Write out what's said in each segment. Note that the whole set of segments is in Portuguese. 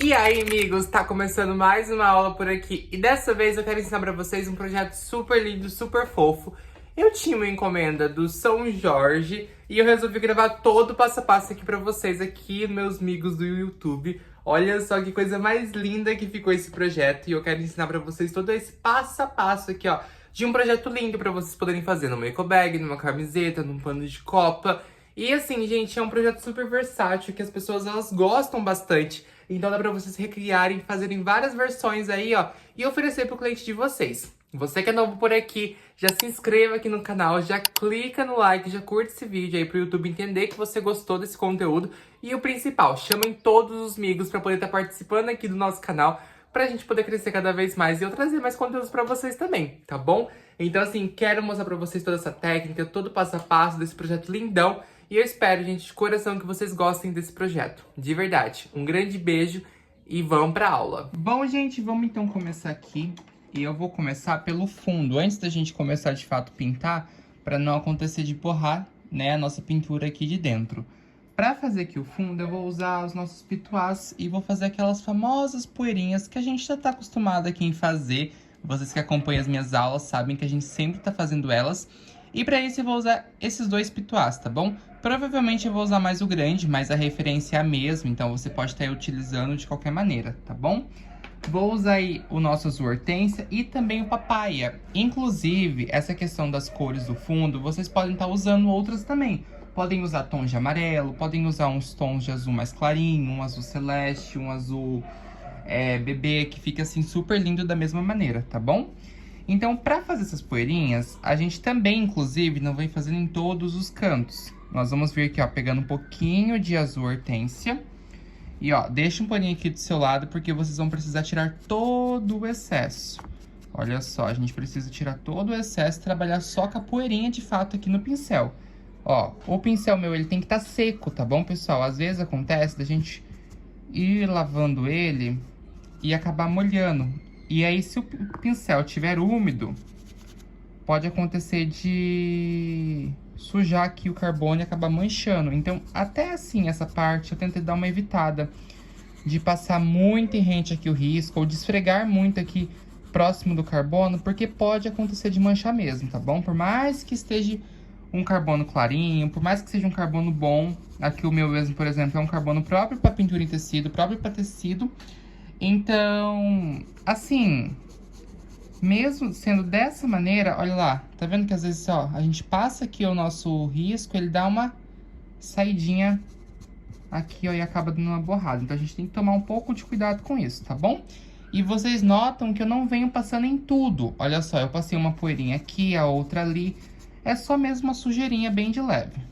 E aí, amigos, tá começando mais uma aula por aqui. E dessa vez eu quero ensinar pra vocês um projeto super lindo, super fofo. Eu tinha uma encomenda do São Jorge e eu resolvi gravar todo o passo a passo aqui pra vocês, aqui, meus amigos do YouTube. Olha só que coisa mais linda que ficou esse projeto. E eu quero ensinar pra vocês todo esse passo a passo aqui, ó, de um projeto lindo pra vocês poderem fazer numa eco bag, numa camiseta, num pano de copa. E assim, gente, é um projeto super versátil que as pessoas, elas gostam bastante. Então dá pra vocês recriarem, fazerem várias versões aí, ó, e oferecer pro cliente de vocês. Você que é novo por aqui, já se inscreva aqui no canal, já clica no like, já curte esse vídeo aí pro YouTube entender que você gostou desse conteúdo. E o principal, chamem todos os amigos pra poder estar participando aqui do nosso canal, pra gente poder crescer cada vez mais e eu trazer mais conteúdos pra vocês também, tá bom? Então assim, quero mostrar pra vocês toda essa técnica, todo o passo a passo desse projeto lindão. E eu espero, gente, de coração, que vocês gostem desse projeto. De verdade. Um grande beijo e vamos pra aula. Bom, gente, vamos então começar aqui. E eu vou começar pelo fundo, antes da gente começar de fato a pintar, para não acontecer de borrar, né, a nossa pintura aqui de dentro. Para fazer aqui o fundo, eu vou usar os nossos pituás e vou fazer aquelas famosas poeirinhas que a gente já tá acostumado aqui em fazer. Vocês que acompanham as minhas aulas sabem que a gente sempre tá fazendo elas. E para isso eu vou usar esses dois pituás, tá bom? Provavelmente eu vou usar mais o grande, mas a referência é a mesma, então você pode estar utilizando de qualquer maneira, tá bom? Vou usar aí o nosso azul hortênsia e também o papaya. Inclusive, essa questão das cores do fundo, vocês podem estar usando outras também. Podem usar tons de amarelo, podem usar uns tons de azul mais clarinho, um azul celeste, um azul bebê, que fica assim super lindo da mesma maneira, tá bom? Então, para fazer essas poeirinhas, a gente também, inclusive, não vem fazendo em todos os cantos. Nós vamos vir aqui, ó, pegando um pouquinho de azul hortênsia. E, ó, deixa um paninho aqui do seu lado, porque vocês vão precisar tirar todo o excesso. Olha só, a gente precisa tirar todo o excesso e trabalhar só com a poeirinha de fato aqui no pincel. Ó, o pincel meu, ele tem que estar seco, tá bom, pessoal? Às vezes acontece da gente ir lavando ele e acabar molhando. E aí, se o pincel estiver úmido, pode acontecer de sujar aqui o carbono e acabar manchando. Então, até assim, essa parte, eu tentei dar uma evitada de passar muito em rente aqui o risco, ou de esfregar muito aqui próximo do carbono, porque pode acontecer de manchar mesmo, tá bom? Por mais que esteja um carbono clarinho, por mais que seja um carbono bom, aqui o meu mesmo, por exemplo, é um carbono próprio para pintura em tecido, próprio para tecido. Então, assim, mesmo sendo dessa maneira, olha lá, tá vendo que às vezes, ó, a gente passa aqui o nosso risco, ele dá uma saidinha aqui, ó, e acaba dando uma borrada. Então, a gente tem que tomar um pouco de cuidado com isso, tá bom? E vocês notam que eu não venho passando em tudo. Olha só, eu passei uma poeirinha aqui, a outra ali. É só mesmo uma sujeirinha bem de leve.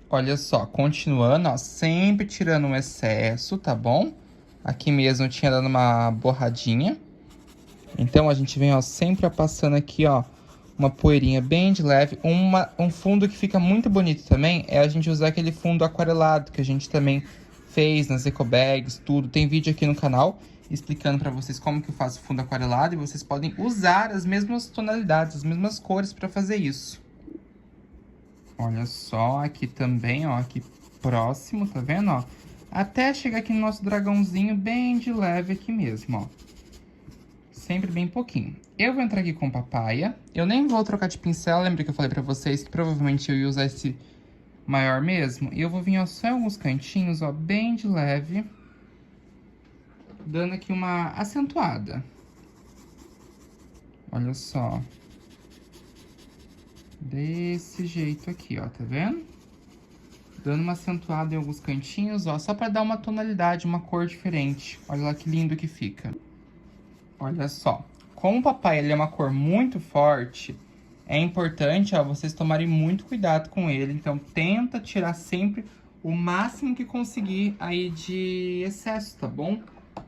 Olha só, continuando, ó, sempre tirando o excesso, tá bom? Aqui mesmo eu tinha dado uma borradinha. Então, a gente vem, ó, sempre passando aqui, ó, uma poeirinha bem de leve. Um fundo que fica muito bonito também é a gente usar aquele fundo aquarelado que a gente também fez nas eco bags, tudo. Tem vídeo aqui no canal explicando pra vocês como que eu faço fundo aquarelado. E vocês podem usar as mesmas tonalidades, as mesmas cores pra fazer isso. Olha só, aqui também, ó, aqui próximo, tá vendo, ó? Até chegar aqui no nosso dragãozinho bem de leve aqui mesmo, ó. Sempre bem pouquinho. Eu vou entrar aqui com papaya. Eu nem vou trocar de pincel, lembra que eu falei pra vocês que provavelmente eu ia usar esse maior mesmo? E eu vou vir, ó, só em alguns cantinhos, ó, bem de leve. Dando aqui uma acentuada. Olha só. Desse jeito aqui, ó, tá vendo? Dando uma acentuada em alguns cantinhos, ó, só pra dar uma tonalidade, uma cor diferente. Olha lá que lindo que fica. Olha só. Como o papai ele é uma cor muito forte, é importante, ó, vocês tomarem muito cuidado com ele. Então, tenta tirar sempre o máximo que conseguir aí de excesso, tá bom?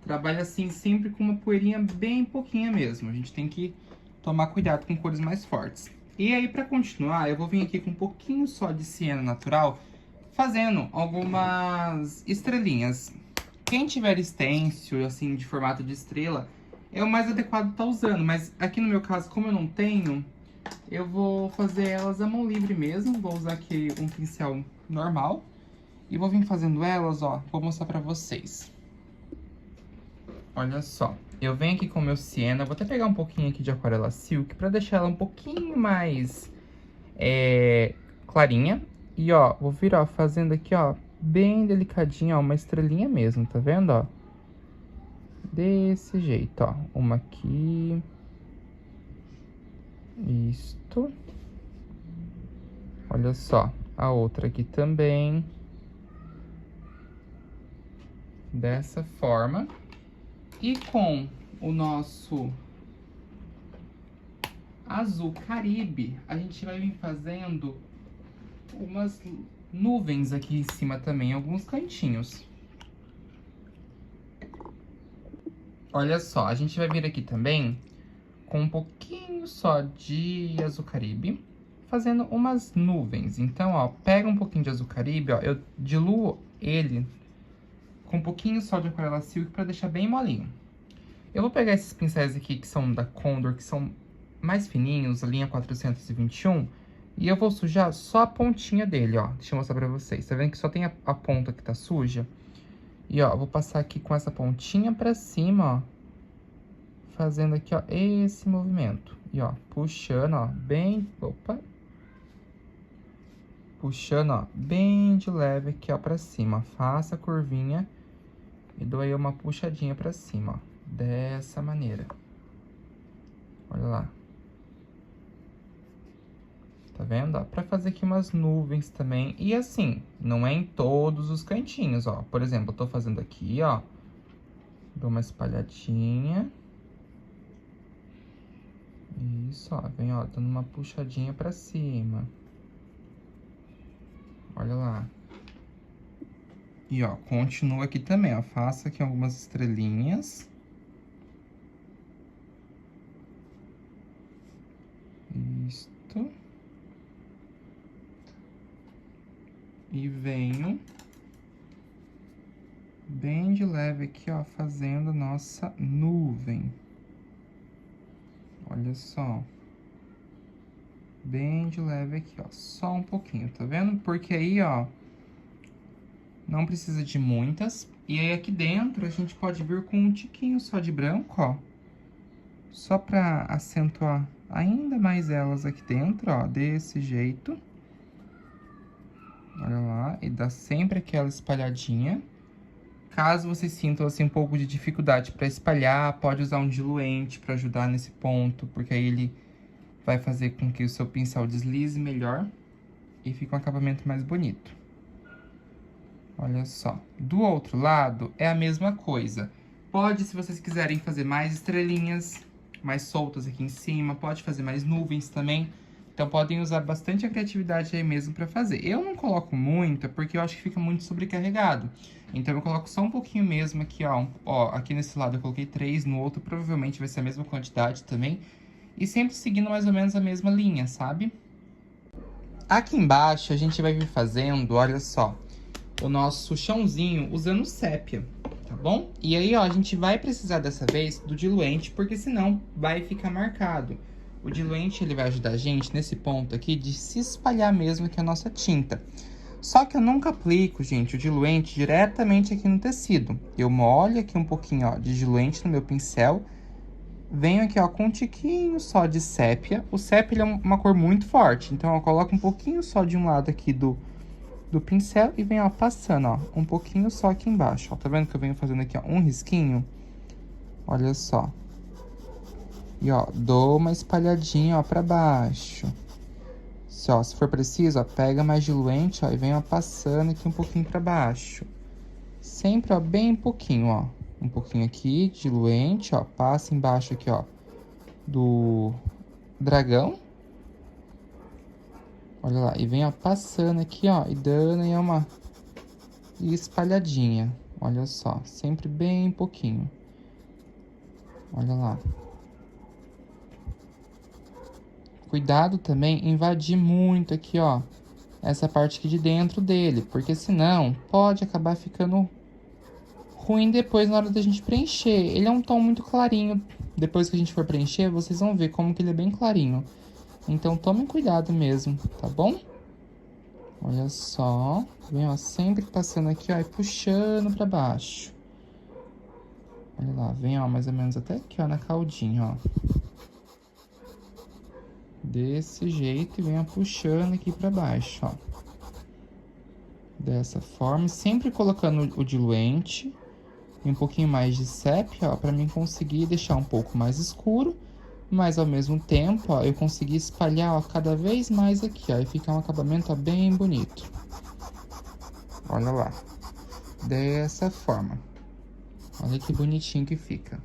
Trabalha assim sempre com uma poeirinha bem pouquinha mesmo. A gente tem que tomar cuidado com cores mais fortes. E aí, pra continuar, eu vou vir aqui com um pouquinho só de siena natural, fazendo algumas estrelinhas. Quem tiver stencil, assim, de formato de estrela, é o mais adequado estar usando. Mas aqui no meu caso, como eu não tenho, eu vou fazer elas à mão livre mesmo. Vou usar aqui um pincel normal. E vou vir fazendo elas, ó, vou mostrar pra vocês. Olha só, eu venho aqui com o meu siena, vou até pegar um pouquinho aqui de aquarela silk pra deixar ela um pouquinho mais clarinha. E ó, vou vir, ó, fazendo aqui, ó, bem delicadinho, ó, uma estrelinha mesmo, tá vendo, ó? Desse jeito, ó, uma aqui. Isto. Olha só, a outra aqui também. Dessa forma. E com o nosso azul Caribe, a gente vai vir fazendo umas nuvens aqui em cima também, alguns cantinhos. Olha só, a gente vai vir aqui também com um pouquinho só de azul Caribe, fazendo umas nuvens. Então, ó, pega um pouquinho de azul Caribe, ó, eu diluo ele com um pouquinho só de aquarela silk pra deixar bem molinho. Eu vou pegar esses pincéis aqui que são da Condor, que são mais fininhos, a linha 421, e eu vou sujar só a pontinha dele, ó. Deixa eu mostrar pra vocês. Tá vendo que só tem a ponta que tá suja? E, ó, vou passar aqui com essa pontinha pra cima, ó. Fazendo aqui, ó, esse movimento. E, ó, puxando, ó, bem... Opa! Puxando, ó, bem de leve aqui, ó, pra cima. Faça a curvinha e dou aí uma puxadinha pra cima, ó. Dessa maneira. Olha lá. Tá vendo, ó? Pra fazer aqui umas nuvens também. E assim, não é em todos os cantinhos, ó. Por exemplo, eu tô fazendo aqui, ó. Dou uma espalhadinha. Isso, ó. Vem, ó, dando uma puxadinha pra cima. Olha lá. E, ó, continua aqui também, ó. Faço aqui algumas estrelinhas. Isto. E venho bem de leve aqui, ó, fazendo a nossa nuvem. Olha só. Bem de leve aqui, ó, só um pouquinho, tá vendo? Porque aí, ó, não precisa de muitas. E aí aqui dentro a gente pode vir com um tiquinho só de branco, ó. Só pra acentuar ainda mais elas aqui dentro, ó, desse jeito. Olha lá, e dá sempre aquela espalhadinha. Caso vocês sintam, assim, um pouco de dificuldade pra espalhar, pode usar um diluente pra ajudar nesse ponto, porque aí ele vai fazer com que o seu pincel deslize melhor e fique um acabamento mais bonito. Olha só. Do outro lado, é a mesma coisa. Pode, se vocês quiserem fazer mais estrelinhas, mais soltas aqui em cima, pode fazer mais nuvens também. Então, podem usar bastante a criatividade aí mesmo pra fazer. Eu não coloco muita, porque eu acho que fica muito sobrecarregado. Então, eu coloco só um pouquinho mesmo aqui, ó. Ó, aqui nesse lado eu coloquei 3, no outro provavelmente vai ser a mesma quantidade também. E sempre seguindo mais ou menos a mesma linha, sabe? Aqui embaixo a gente vai vir fazendo, olha só, o nosso chãozinho usando sépia, tá bom? E aí, ó, a gente vai precisar dessa vez do diluente, porque senão vai ficar marcado. O diluente, ele vai ajudar a gente nesse ponto aqui de se espalhar mesmo aqui a nossa tinta. Só que eu nunca aplico, gente, o diluente diretamente aqui no tecido. Eu molho aqui um pouquinho, ó, de diluente no meu pincel. Venho aqui, ó, com um tiquinho só de sépia. O sépia, ele é uma cor muito forte. Então, eu coloco um pouquinho só de um lado aqui do pincel e venho, ó, passando, ó, um pouquinho só aqui embaixo, ó. Tá vendo que eu venho fazendo aqui, ó, um risquinho? Olha só. E, ó, dou uma espalhadinha, ó, pra baixo. Se for preciso, ó, pega mais diluente, ó, e vem, ó, passando aqui um pouquinho pra baixo. Sempre, ó, bem pouquinho, ó. Um pouquinho aqui, diluente, ó, passa embaixo aqui, ó, do dragão. Olha lá, e vem, ó, passando aqui, ó, e dando aí uma espalhadinha. Olha só, sempre bem pouquinho. Olha lá. Cuidado também em invadir muito aqui, ó, essa parte aqui de dentro dele, porque senão pode acabar ficando ruim depois na hora da gente preencher. Ele é um tom muito clarinho. Depois que a gente for preencher, vocês vão ver como que ele é bem clarinho. Então, tomem cuidado mesmo, tá bom? Olha só. Vem, ó, sempre passando aqui, ó, e puxando pra baixo. Olha lá, vem, ó, mais ou menos até aqui, ó, na caldinha, ó. Desse jeito e venha puxando aqui pra baixo, ó. Dessa forma, sempre colocando o diluente e um pouquinho mais de sépia, ó, pra mim conseguir deixar um pouco mais escuro, mas ao mesmo tempo, ó, eu consegui espalhar, ó, cada vez mais aqui, ó, e ficar um acabamento, ó, bem bonito. Olha lá. Dessa forma. Olha que bonitinho que fica.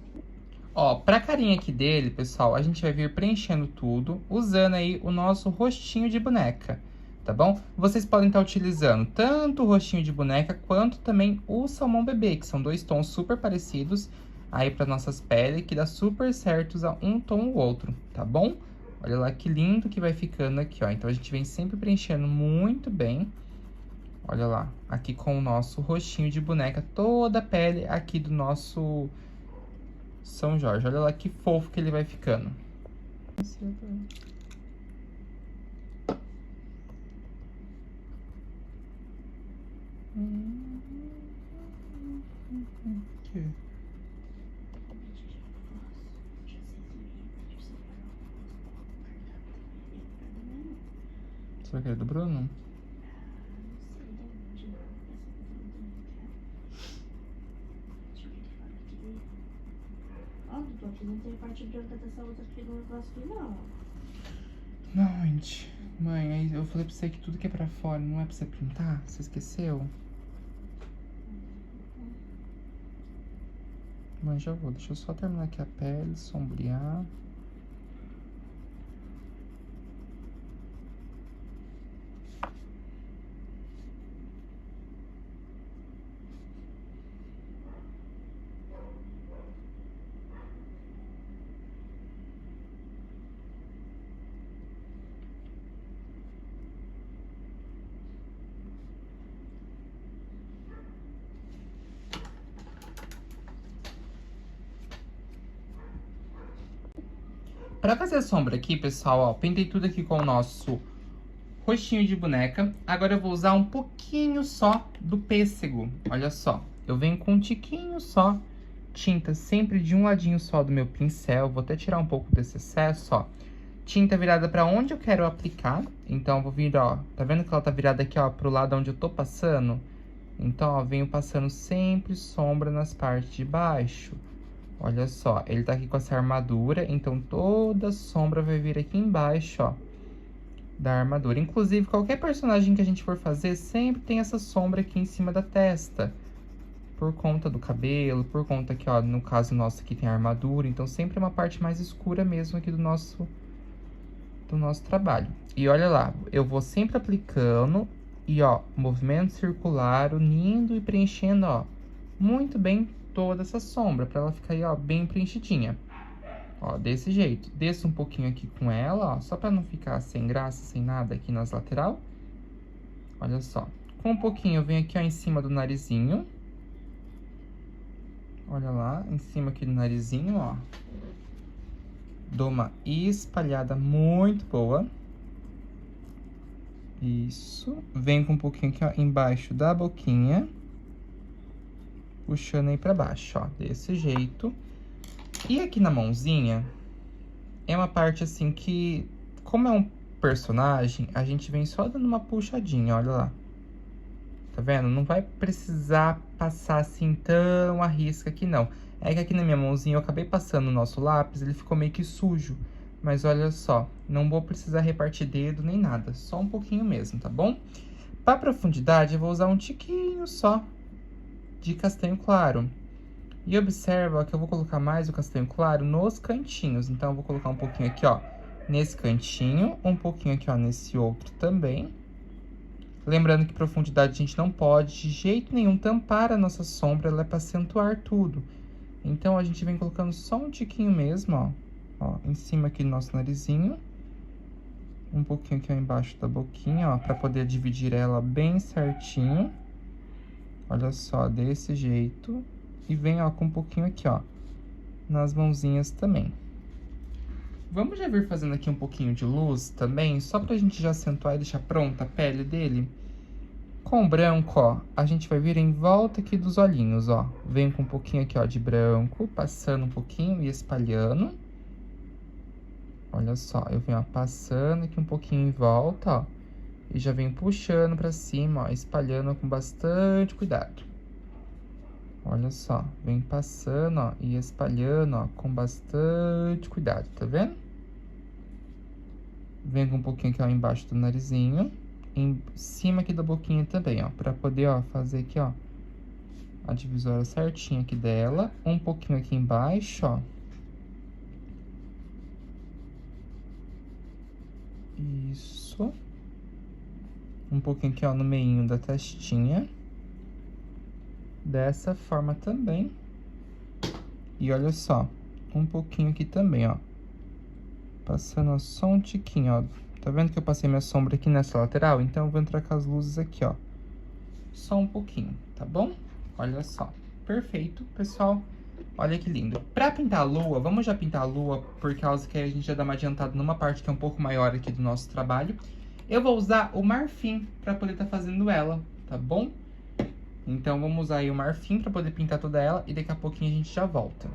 Ó, pra carinha aqui dele, pessoal, a gente vai vir preenchendo tudo, usando aí o nosso rostinho de boneca, tá bom? Vocês podem estar utilizando tanto o rostinho de boneca, quanto também o salmão bebê, que são dois tons super parecidos aí para nossas peles, que dá super certo usar um tom ou outro, tá bom? Olha lá que lindo que vai ficando aqui, ó. Então, a gente vem sempre preenchendo muito bem. Olha lá, aqui com o nosso rostinho de boneca, toda a pele aqui do nosso São Jorge. Olha lá que fofo que ele vai ficando. Você vai querer do Bruno? Não tem parte branca dessa outra aqui no negócio aqui, não. Não, gente. Mãe, aí eu falei pra você que tudo que é pra fora não é pra você pintar? Você esqueceu? Mãe, já vou. Deixa eu só terminar aqui a pele, sombrear. Pra fazer a sombra aqui, pessoal, ó, pintei tudo aqui com o nosso rostinho de boneca. Agora eu vou usar um pouquinho só do pêssego. Olha só, eu venho com um tiquinho só, tinta sempre de um ladinho só do meu pincel. Vou até tirar um pouco desse excesso, ó. Tinta virada pra onde eu quero aplicar. Então, eu vou vir, ó, tá vendo que ela tá virada aqui, ó, pro lado onde eu tô passando? Então, ó, venho passando sempre sombra nas partes de baixo. Olha só, ele tá aqui com essa armadura, então toda a sombra vai vir aqui embaixo, ó, da armadura. Inclusive, qualquer personagem que a gente for fazer, sempre tem essa sombra aqui em cima da testa. Por conta do cabelo, por conta que, ó, no caso nosso aqui tem a armadura, então sempre é uma parte mais escura mesmo aqui do nosso trabalho. E olha lá, eu vou sempre aplicando e, ó, movimento circular, unindo e preenchendo, ó, muito bem toda essa sombra, pra ela ficar aí, ó, bem preenchidinha. Ó, desse jeito. Desço um pouquinho aqui com ela, ó, só pra não ficar sem graça, sem nada aqui nas lateral. Olha só. Com um pouquinho eu venho aqui, ó, em cima do narizinho. Olha lá, em cima aqui do narizinho, ó. Dou uma espalhada muito boa. Isso. Venho com um pouquinho aqui, ó, embaixo da boquinha. Puxando aí pra baixo, ó, desse jeito. E aqui na mãozinha, é uma parte assim que, como é um personagem, a gente vem só dando uma puxadinha, olha lá. Tá vendo? Não vai precisar passar assim tão à risca aqui, não. É que aqui na minha mãozinha eu acabei passando o nosso lápis, ele ficou meio que sujo. Mas olha só, não vou precisar repartir dedo nem nada, só um pouquinho mesmo, tá bom? Pra profundidade, eu vou usar um tiquinho só de castanho claro. E observa, ó, que eu vou colocar mais o castanho claro nos cantinhos. Então, eu vou colocar um pouquinho aqui, ó, nesse cantinho, um pouquinho aqui, ó, nesse outro também. Lembrando que profundidade a gente não pode, de jeito nenhum, tampar a nossa sombra, ela é pra acentuar tudo. Então, a gente vem colocando só um tiquinho mesmo, ó, em cima aqui do nosso narizinho. Um pouquinho aqui, ó, embaixo da boquinha, ó, pra poder dividir ela bem certinho. Olha só, desse jeito. E vem, ó, com um pouquinho aqui, ó, nas mãozinhas também. Vamos já vir fazendo aqui um pouquinho de luz também, só pra gente já acentuar e deixar pronta a pele dele. Com o branco, ó, a gente vai vir em volta aqui dos olhinhos, ó. Vem com um pouquinho aqui, ó, de branco, passando um pouquinho e espalhando. Olha só, eu venho, ó, passando aqui um pouquinho em volta, ó. E já venho puxando pra cima, ó, espalhando com bastante cuidado. Olha só, vem passando, ó, e espalhando, ó, com bastante cuidado, tá vendo? Vem com um pouquinho aqui, ó, embaixo do narizinho. Em cima aqui da boquinha também, ó, pra poder, ó, fazer aqui, ó, a divisória certinha aqui dela. Um pouquinho aqui embaixo, ó. Isso. Um pouquinho aqui, ó, no meinho da testinha. Dessa forma também. E olha só, um pouquinho aqui também, ó. Passando só um tiquinho, ó. Tá vendo que eu passei minha sombra aqui nessa lateral? Então, eu vou entrar com as luzes aqui, ó. Só um pouquinho, tá bom? Olha só. Perfeito, pessoal. Olha que lindo. Pra pintar a lua, vamos já pintar a lua, por causa que a gente já dá uma adiantada numa parte que é um pouco maior aqui do nosso trabalho. Eu vou usar o marfim pra poder estar fazendo ela, tá bom? Então, vamos usar aí o marfim pra poder pintar toda ela e daqui a pouquinho a gente já volta.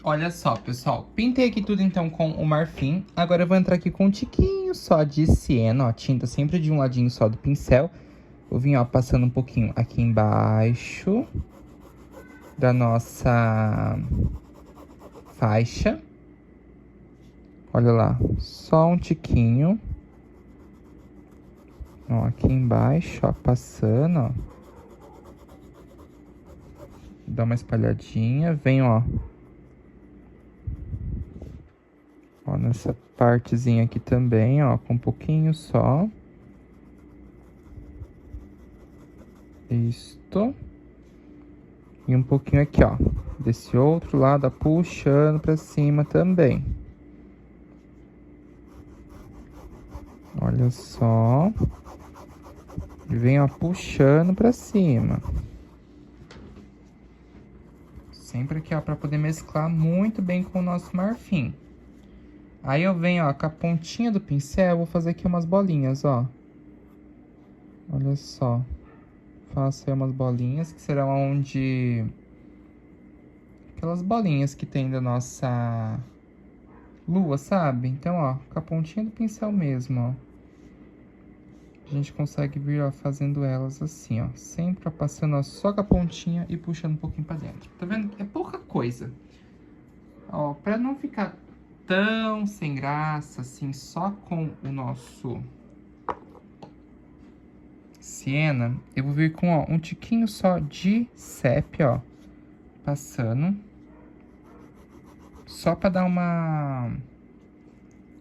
Olha só, pessoal, pintei aqui tudo então com o marfim. Agora eu vou entrar aqui com um tiquinho só de siena, ó, tinta sempre de um ladinho só do pincel. Vou vir, ó, passando um pouquinho aqui embaixo da nossa faixa. Olha lá, só um tiquinho. Ó, aqui embaixo, ó, passando, ó. Dá uma espalhadinha, vem, ó. Ó, nessa partezinha aqui também, ó, com um pouquinho só. Isto. E um pouquinho aqui, ó, desse outro lado, ó, puxando pra cima também. Olha só. E vem, ó, puxando pra cima. Sempre aqui, ó, pra poder mesclar muito bem com o nosso marfim. Aí eu venho, ó, com a pontinha do pincel, vou fazer aqui umas bolinhas, ó. Olha só. Faço aí umas bolinhas, que serão onde... aquelas bolinhas que tem da nossa lua, sabe? Então, ó, com a pontinha do pincel mesmo, ó. A gente consegue vir, ó, fazendo elas assim, ó. Sempre, ó, passando, ó, só com a pontinha e puxando um pouquinho pra dentro. Tá vendo? É pouca coisa. Ó, pra não ficar tão sem graça, assim, só com o nosso siena, eu vou vir com, ó, um tiquinho só de sépia, ó, passando. Só pra dar uma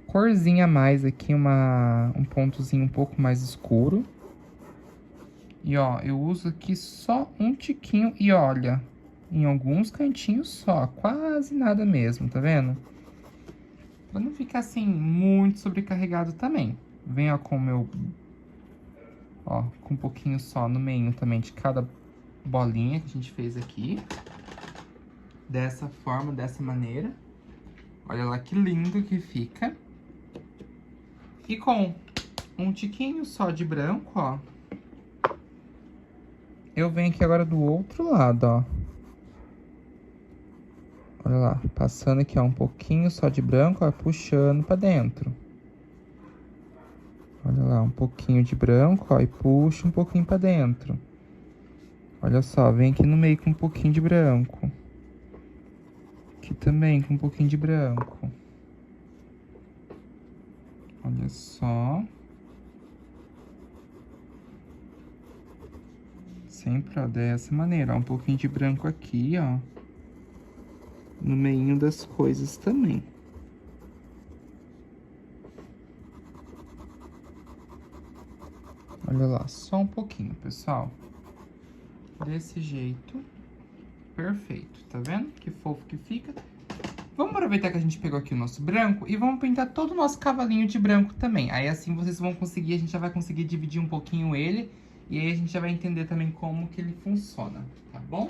corzinha a mais aqui, um pontozinho um pouco mais escuro. E, ó, eu uso aqui só um tiquinho e olha, em alguns cantinhos só, quase nada mesmo, tá vendo? Pra não ficar, assim, muito sobrecarregado também. Vem, ó, com o meu... ó, com um pouquinho só no meio também de cada bolinha que a gente fez aqui. Dessa forma, dessa maneira. Olha lá que lindo que fica. E com um tiquinho só de branco, ó. Eu venho aqui agora do outro lado, ó. Olha lá, passando aqui, ó, um pouquinho só de branco, ó, puxando pra dentro. Olha lá, um pouquinho de branco, ó, e puxa um pouquinho pra dentro. Olha só, vem aqui no meio com um pouquinho de branco. Aqui também com um pouquinho de branco. Olha só. Sempre, ó, dessa maneira, ó, um pouquinho de branco aqui, ó. No meio das coisas também. Olha lá, só um pouquinho, pessoal. Desse jeito. Perfeito, tá vendo? Que fofo que fica. Vamos aproveitar que a gente pegou aqui o nosso branco e vamos pintar todo o nosso cavalinho de branco também. Aí assim vocês vão conseguir, a gente já vai conseguir dividir um pouquinho ele. E aí a gente já vai entender também como que ele funciona, tá bom?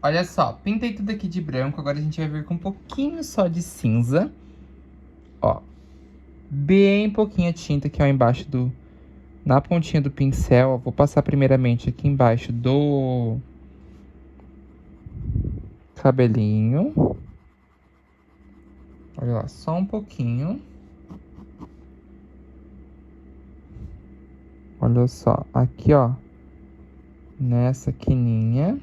Olha só, pintei tudo aqui de branco, agora a gente vai vir com um pouquinho só de cinza. Ó, bem pouquinha tinta aqui, ó, embaixo do... Na pontinha do pincel, ó, vou passar primeiramente aqui embaixo do cabelinho. Olha lá, só um pouquinho. Olha só, aqui, ó, nessa quininha.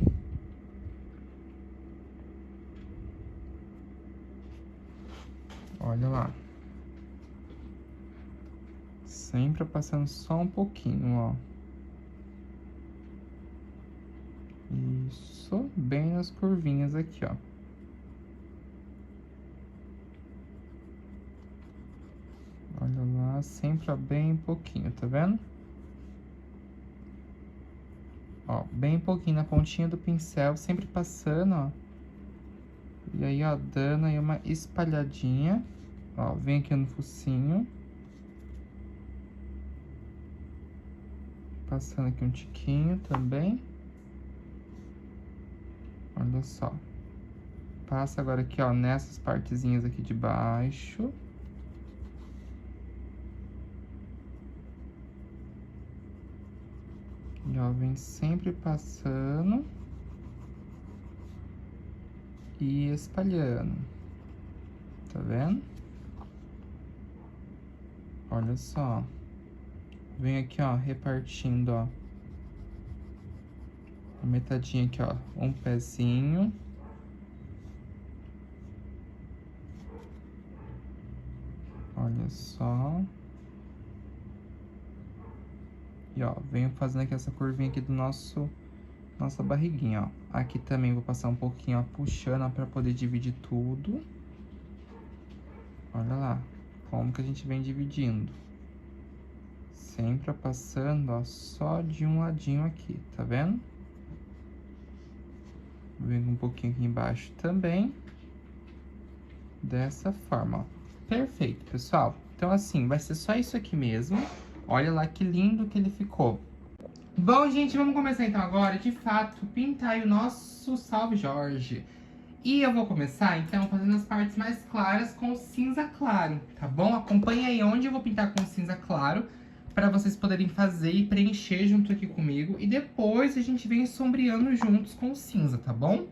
Olha lá. Sempre passando só um pouquinho, ó. Isso, bem nas curvinhas aqui, ó. Olha lá, sempre, ó, bem pouquinho, tá vendo? Ó, bem pouquinho na pontinha do pincel, sempre passando, ó. E aí, ó, dando aí uma espalhadinha. Ó, vem aqui no focinho. Passando aqui um tiquinho também. Olha só. Passa agora aqui, ó, nessas partezinhas aqui de baixo. E, ó, vem sempre passando. E espalhando. Tá vendo? Olha só. Vem aqui, ó, repartindo, ó. A metadinha aqui, ó. Um pezinho. Olha só. E, ó, venho fazendo aqui essa curvinha aqui do nossa barriguinha, ó. Aqui também vou passar um pouquinho, ó, puxando, ó, pra poder dividir tudo. Olha lá, como que a gente vem dividindo. Sempre passando, ó, só de um ladinho aqui, tá vendo? Vem um pouquinho aqui embaixo também. Dessa forma, ó. Perfeito, pessoal. Então, assim, vai ser só isso aqui mesmo. Olha lá que lindo que ele ficou. Bom, gente, vamos começar então agora, de fato, pintar aí o nosso Salve Jorge. E eu vou começar, então, fazendo as partes mais claras com cinza claro, tá bom? Acompanha aí onde eu vou pintar com cinza claro, para vocês poderem fazer e preencher junto aqui comigo. E depois a gente vem sombreando juntos com o cinza, tá bom?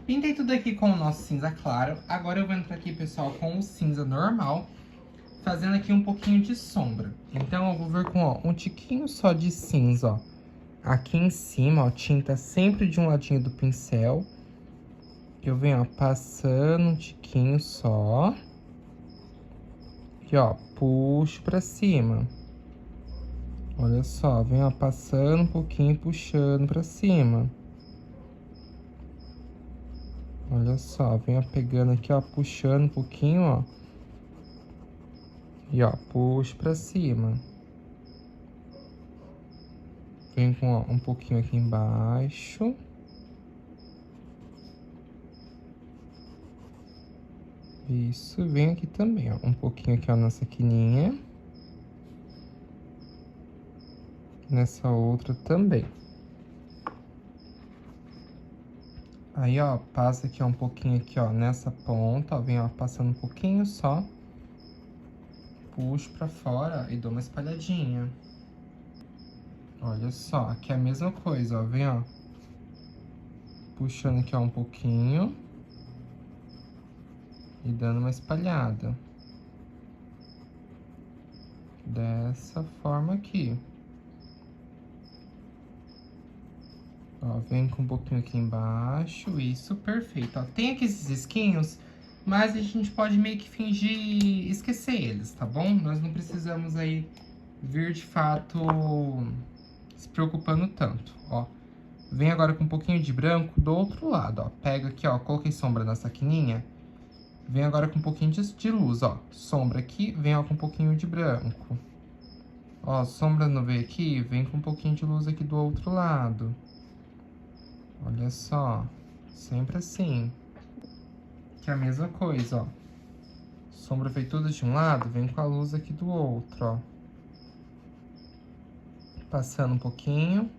Pintei tudo aqui com o nosso cinza claro. Agora eu vou entrar aqui, pessoal, com o cinza normal, fazendo aqui um pouquinho de sombra. Então eu vou vir com, ó, um tiquinho só de cinza, ó. Aqui em cima, ó, tinta sempre de um ladinho do pincel. Eu venho, ó, passando um tiquinho só. E, ó, puxo pra cima. Olha só, venho, ó, passando um pouquinho e puxando pra cima. Olha só, venho pegando aqui, ó, puxando um pouquinho, ó. E, ó, puxo pra cima. Venho com, ó, um pouquinho aqui embaixo. Isso, venho aqui também, ó, um pouquinho aqui, ó, nessa quininha. Nessa outra também. Aí, ó, passa aqui, ó, um pouquinho aqui, ó, nessa ponta, ó, vem, ó, passando um pouquinho só. Puxo pra fora e dou uma espalhadinha. Olha só, aqui é a mesma coisa, ó, vem, ó. Puxando aqui, ó, um pouquinho. E dando uma espalhada. Dessa forma aqui. Ó, vem com um pouquinho aqui embaixo, isso, perfeito. Ó, tem aqui esses risquinhos, mas a gente pode meio que fingir esquecer eles, tá bom? Nós não precisamos aí vir, de fato, se preocupando tanto, ó. Vem agora com um pouquinho de branco do outro lado, ó. Pega aqui, ó, coloquei sombra nessa quininha. Vem agora com um pouquinho de luz, ó. Sombra aqui, vem, ó, com um pouquinho de branco. Ó, sombra não veio aqui, vem com um pouquinho de luz aqui do outro lado. Olha só, sempre assim. Que é a mesma coisa, ó. Sombra veio toda de um lado, vem com a luz aqui do outro, ó. Passando um pouquinho.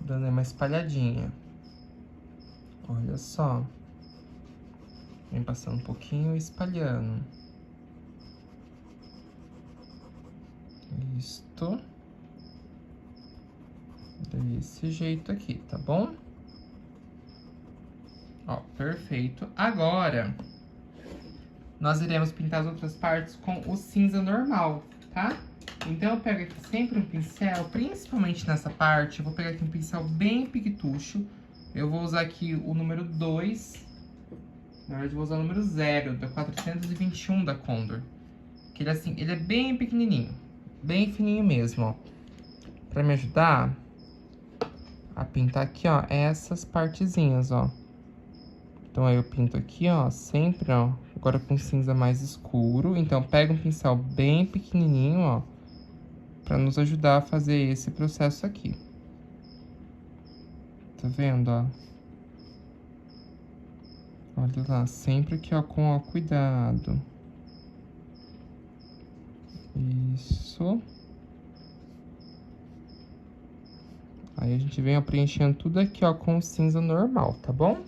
Dando aí uma espalhadinha. Olha só. Vem passando um pouquinho e espalhando. Isto. Desse jeito aqui, tá bom? Ó, perfeito. Agora, nós iremos pintar as outras partes com o cinza normal, tá? Então, eu pego aqui sempre um pincel, principalmente nessa parte, eu vou pegar aqui um pincel bem piquitucho. Eu vou usar aqui o número 2, na verdade, eu vou usar o número 0, da 421 da Condor. Que ele, assim, ele é bem pequenininho, bem fininho mesmo, ó. Pra me ajudar a pintar aqui, ó, essas partezinhas, ó. Então, aí eu pinto aqui, ó, sempre, ó, agora com cinza mais escuro. Então, pega um pincel bem pequenininho, ó, pra nos ajudar a fazer esse processo aqui. Tá vendo, ó? Olha lá, sempre aqui, ó, com, ó, cuidado. Isso. Aí a gente vem, ó, preenchendo tudo aqui, ó, com cinza normal, tá bom?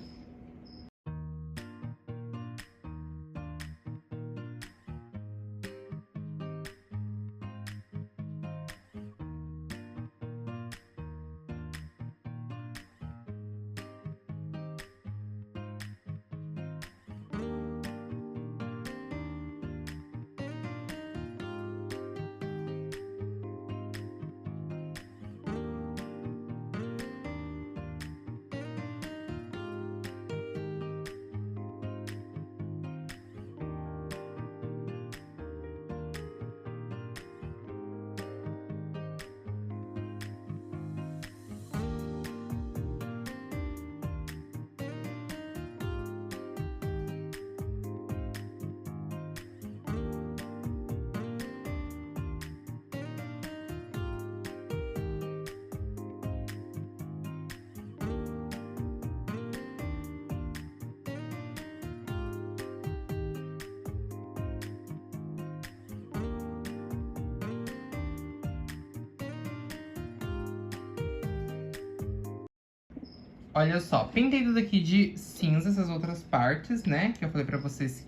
Olha só, pintei tudo aqui de cinza, essas outras partes, né? Que eu falei pra vocês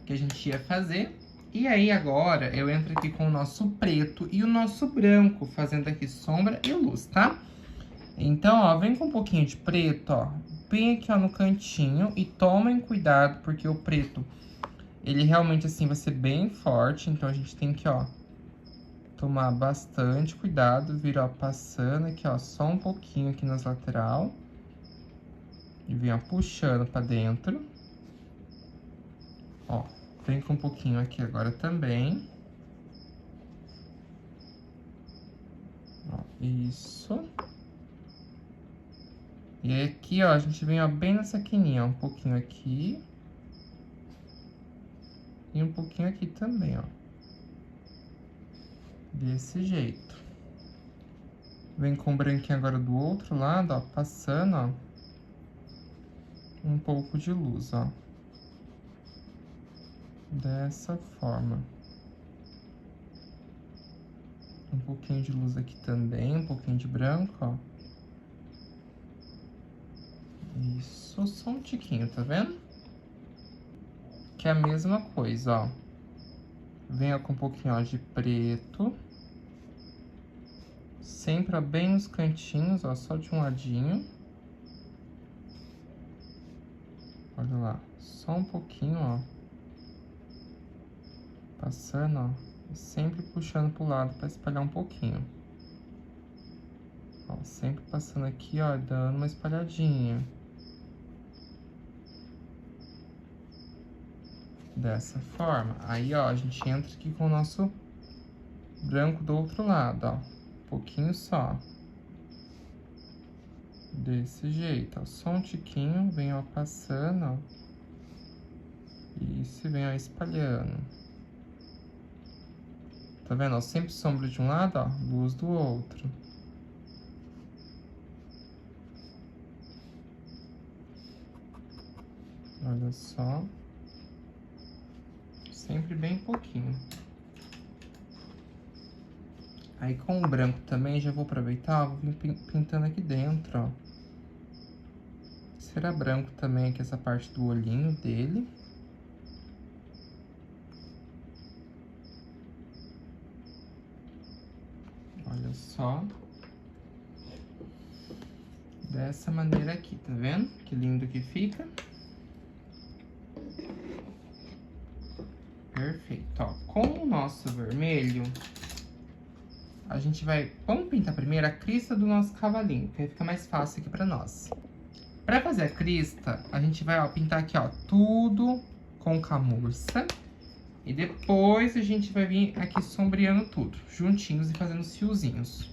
que a gente ia fazer. E aí, agora, eu entro aqui com o nosso preto e o nosso branco, fazendo aqui sombra e luz, tá? Então, ó, vem com um pouquinho de preto, ó, bem aqui, ó, no cantinho. E tomem cuidado, porque o preto, ele realmente, assim, vai ser bem forte. Então, a gente tem que, ó, tomar bastante cuidado. Vir, ó, passando aqui, ó, só um pouquinho aqui nas laterais. E vem, ó, puxando pra dentro. Ó, vem com um pouquinho aqui agora também. Ó, isso. E aí aqui, ó, a gente vem, ó, bem nessa quininha, ó, um pouquinho aqui. E um pouquinho aqui também, ó. Desse jeito. Vem com o branquinho agora do outro lado, ó, passando, ó. Um pouco de luz, ó. Dessa forma. Um pouquinho de luz aqui também, um pouquinho de branco, ó. Isso, só um tiquinho, tá vendo? Que é a mesma coisa, ó. Venha com um pouquinho, ó, de preto. Sempre, ó, bem nos cantinhos, ó, só de um ladinho. Olha lá, só um pouquinho, ó. Passando, ó, e sempre puxando pro lado pra espalhar um pouquinho. Ó, sempre passando aqui, ó, dando uma espalhadinha. Dessa forma. Aí, ó, a gente entra aqui com o nosso branco do outro lado, ó. Um pouquinho só. Desse jeito, ó. Só um tiquinho, vem, ó, passando, ó. Isso, vem, ó, espalhando. Tá vendo, ó? Sempre sombra de um lado, ó, luz do outro. Olha só. Sempre bem pouquinho. Aí, com o branco também, já vou aproveitar, vou vir pintando aqui dentro, ó. Será branco também aqui, essa parte do olhinho dele. Olha só. Dessa maneira aqui, tá vendo? Que lindo que fica. Perfeito, ó. Com o nosso vermelho, a gente vai... Vamos pintar primeiro a crista do nosso cavalinho, que aí fica mais fácil aqui pra nós. Pra fazer a crista, a gente vai, ó, pintar aqui, ó, tudo com camurça. E depois a gente vai vir aqui sombreando tudo, juntinhos e fazendo os fiozinhos.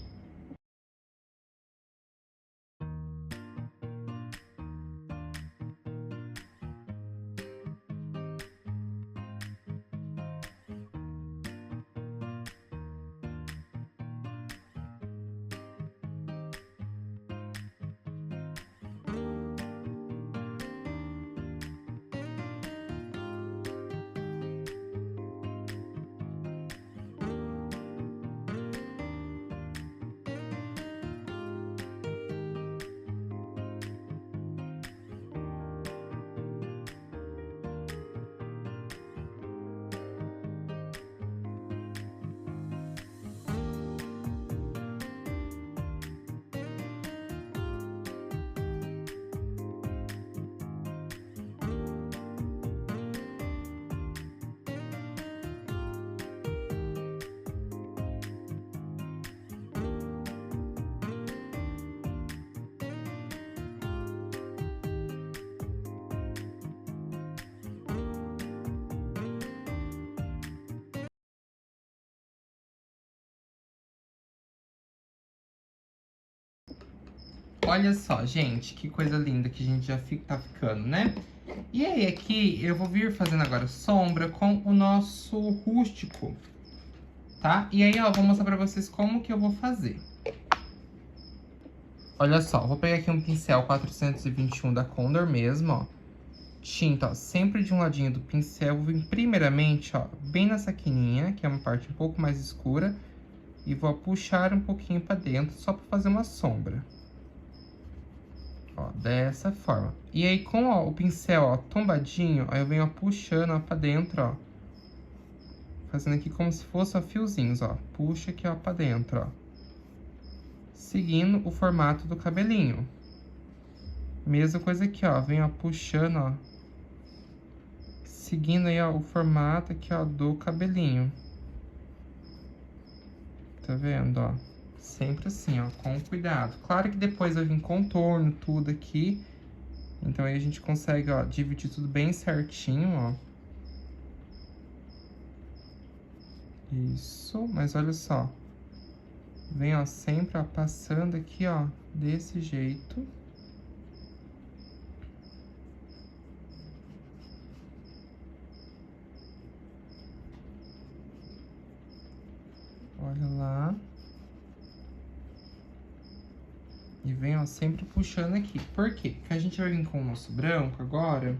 olha só, gente, que coisa linda que a gente já tá ficando, né? E aí, aqui, eu vou vir fazendo agora sombra com o nosso rústico, tá? E aí, ó, vou mostrar pra vocês como que eu vou fazer. Olha só, vou pegar aqui um pincel 421 da Condor mesmo, ó. Tinta, ó, sempre de um ladinho do pincel. Vou vir primeiramente, ó, bem nessa quininha, que é uma parte um pouco mais escura. E vou puxar um pouquinho pra dentro, só pra fazer uma sombra. Ó, dessa forma. E aí, com ó, o pincel, ó, tombadinho, aí eu venho, ó, puxando, ó, pra dentro, ó. Fazendo aqui como se fosse, ó, fiozinhos, ó. Puxa aqui, ó, pra dentro, ó. Seguindo o formato do cabelinho. Mesma coisa aqui, ó. Venho, ó, puxando, ó. Seguindo aí, ó, o formato aqui, ó, do cabelinho. Tá vendo, ó? Sempre assim, ó, com cuidado. Claro que depois eu vim contorno tudo aqui. Então aí a gente consegue, ó, dividir tudo bem certinho, ó. Isso, mas olha só. Vem, ó, sempre, ó, passando aqui, ó, desse jeito. Olha lá. E vem, ó, sempre puxando aqui. Por quê? Porque a gente vai vir com o nosso branco agora.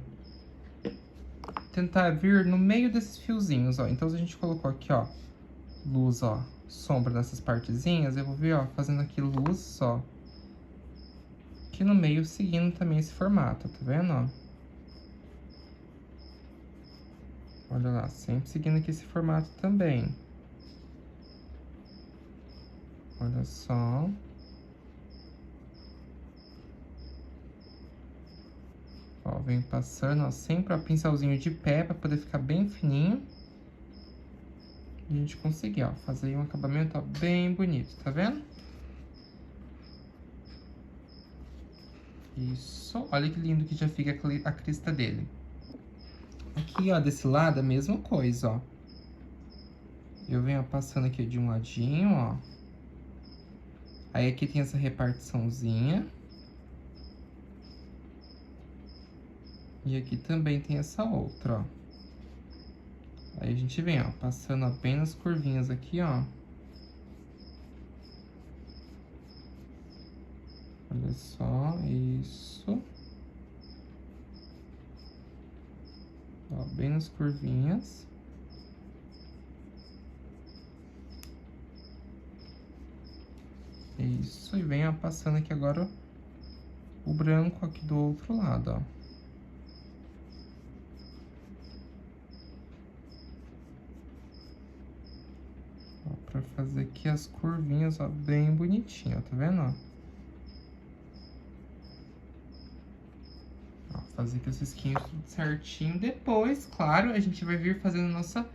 Tentar vir no meio desses fiozinhos, ó. Então, se a gente colocou aqui, ó, luz, ó, sombra nessas partezinhas, eu vou vir, ó, fazendo aqui luz, ó. Aqui no meio, seguindo também esse formato, tá vendo, ó? Olha lá, sempre seguindo aqui esse formato também. Olha só. Ó, vem passando, ó, sempre, ó, pincelzinho de pé pra poder ficar bem fininho. E a gente conseguir, ó, fazer um acabamento, ó, bem bonito, tá vendo? Isso, olha que lindo que já fica a crista dele. Aqui, ó, desse lado, a mesma coisa, ó. Eu venho, ó, passando aqui de um ladinho, ó. Aí aqui tem essa repartiçãozinha. E aqui também tem essa outra, ó. Aí a gente vem, ó, passando apenas curvinhas aqui, ó. Olha só, isso. Ó, bem nas curvinhas. Isso, e venho passando aqui agora o branco aqui do outro lado, ó. Ó, pra fazer aqui as curvinhas, ó, bem bonitinho, ó, tá vendo, ó? Ó, fazer aqui os risquinhos tudo certinho. Depois, claro, a gente vai vir fazendo nossa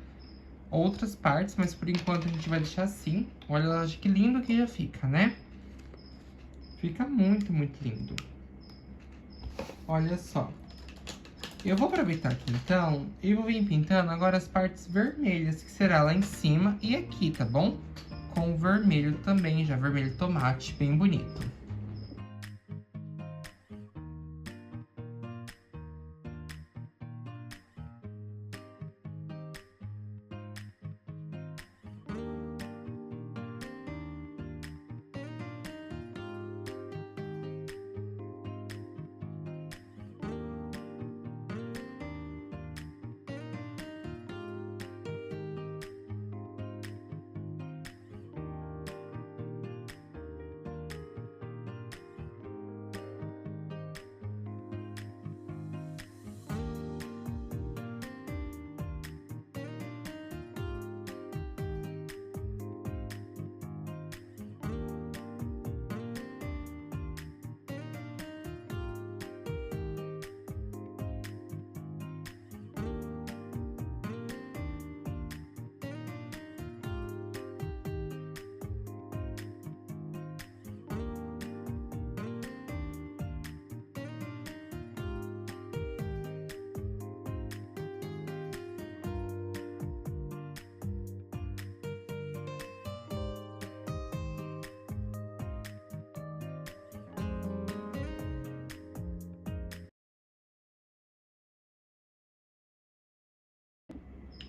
outras partes, mas por enquanto a gente vai deixar assim. Olha lá, que lindo que já fica, né? Fica muito, muito lindo. Olha só. Eu vou aproveitar aqui, então, e vou vir pintando agora as partes vermelhas, que será lá em cima e aqui, tá bom? Com o vermelho também, já vermelho tomate, bem bonito.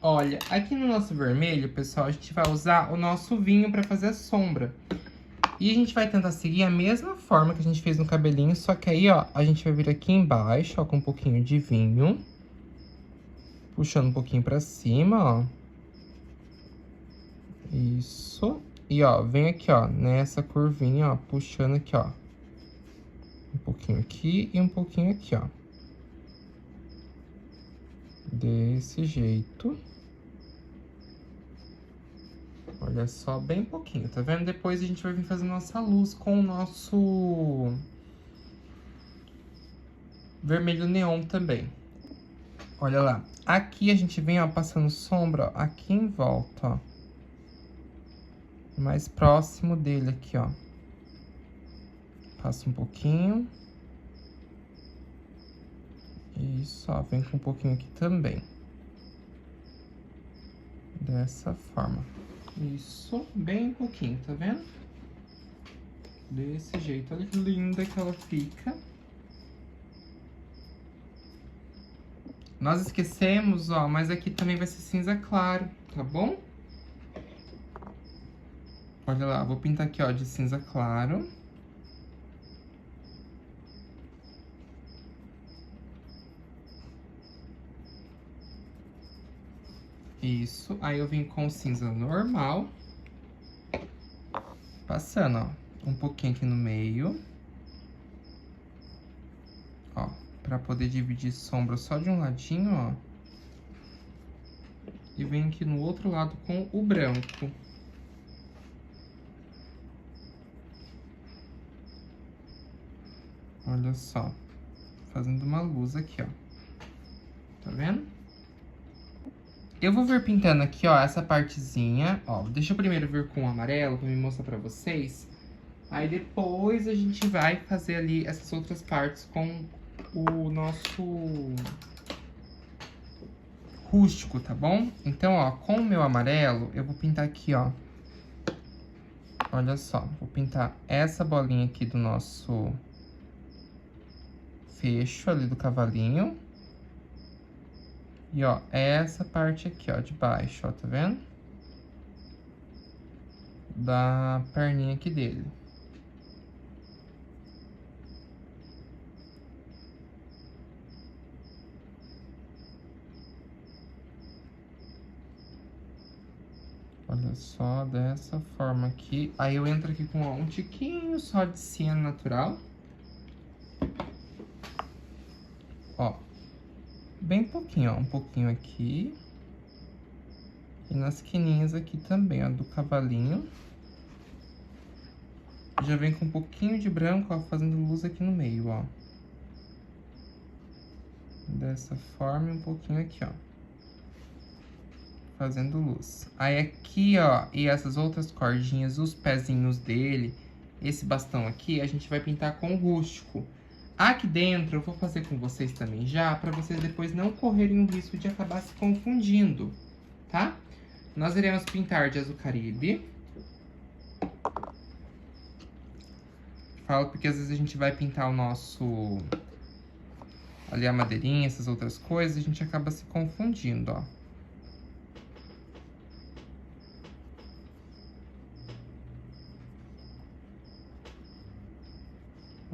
Olha, aqui no nosso vermelho, pessoal, a gente vai usar o nosso vinho pra fazer a sombra. E a gente vai tentar seguir a mesma forma que a gente fez no cabelinho, só que aí, ó, a gente vai vir aqui embaixo, ó, com um pouquinho de vinho. Puxando um pouquinho pra cima, ó. Isso. E, ó, vem aqui, ó, nessa curvinha, ó, puxando aqui, ó. Um pouquinho aqui e um pouquinho aqui, ó. Desse jeito. Olha só, bem pouquinho, tá vendo? Depois a gente vai vir fazer nossa luz com o nosso vermelho neon também. Olha lá. Aqui a gente vem, ó, passando sombra, ó, aqui em volta, ó. Mais próximo dele aqui, ó. Passa um pouquinho. Isso, ó, vem com um pouquinho aqui também. Dessa forma. Isso, bem pouquinho, tá vendo? Desse jeito, olha que linda que ela fica. Nós esquecemos, ó, mas aqui também vai ser cinza claro, tá bom? Olha lá, vou pintar aqui, ó, de cinza claro. Isso, aí eu vim com cinza normal. Passando, ó, um pouquinho aqui no meio. Ó, pra poder dividir sombra só de um ladinho, ó. E vem aqui no outro lado com o branco. Olha só, fazendo uma luz aqui, ó. Tá vendo? Eu vou vir pintando aqui, ó, essa partezinha, ó. Deixa eu primeiro vir com o amarelo pra me mostrar pra vocês. Aí depois a gente vai fazer ali essas outras partes com o nosso rústico, tá bom? Então, ó, com o meu amarelo, eu vou pintar aqui, ó. Olha só, vou pintar essa bolinha aqui do nosso fecho ali do cavalinho. E, ó, essa parte aqui, ó, de baixo, ó, tá vendo? Da perninha aqui dele. Olha só, dessa forma aqui. Aí eu entro aqui com, ó, um tiquinho só de siena natural. Ó. Bem pouquinho, ó. Um pouquinho aqui. E nas quininhas aqui também, ó, do cavalinho. Já vem com um pouquinho de branco, ó, fazendo luz aqui no meio, ó. Dessa forma, um pouquinho aqui, ó. Fazendo luz. Aí aqui, ó, e essas outras cordinhas, os pezinhos dele, esse bastão aqui, a gente vai pintar com rústico. Aqui dentro eu vou fazer com vocês também já, pra vocês depois não correrem o risco de acabar se confundindo, tá? Nós iremos pintar de azul caribe. Falo porque às vezes a gente vai pintar o nosso... ali a madeirinha, essas outras coisas, a gente acaba se confundindo, ó.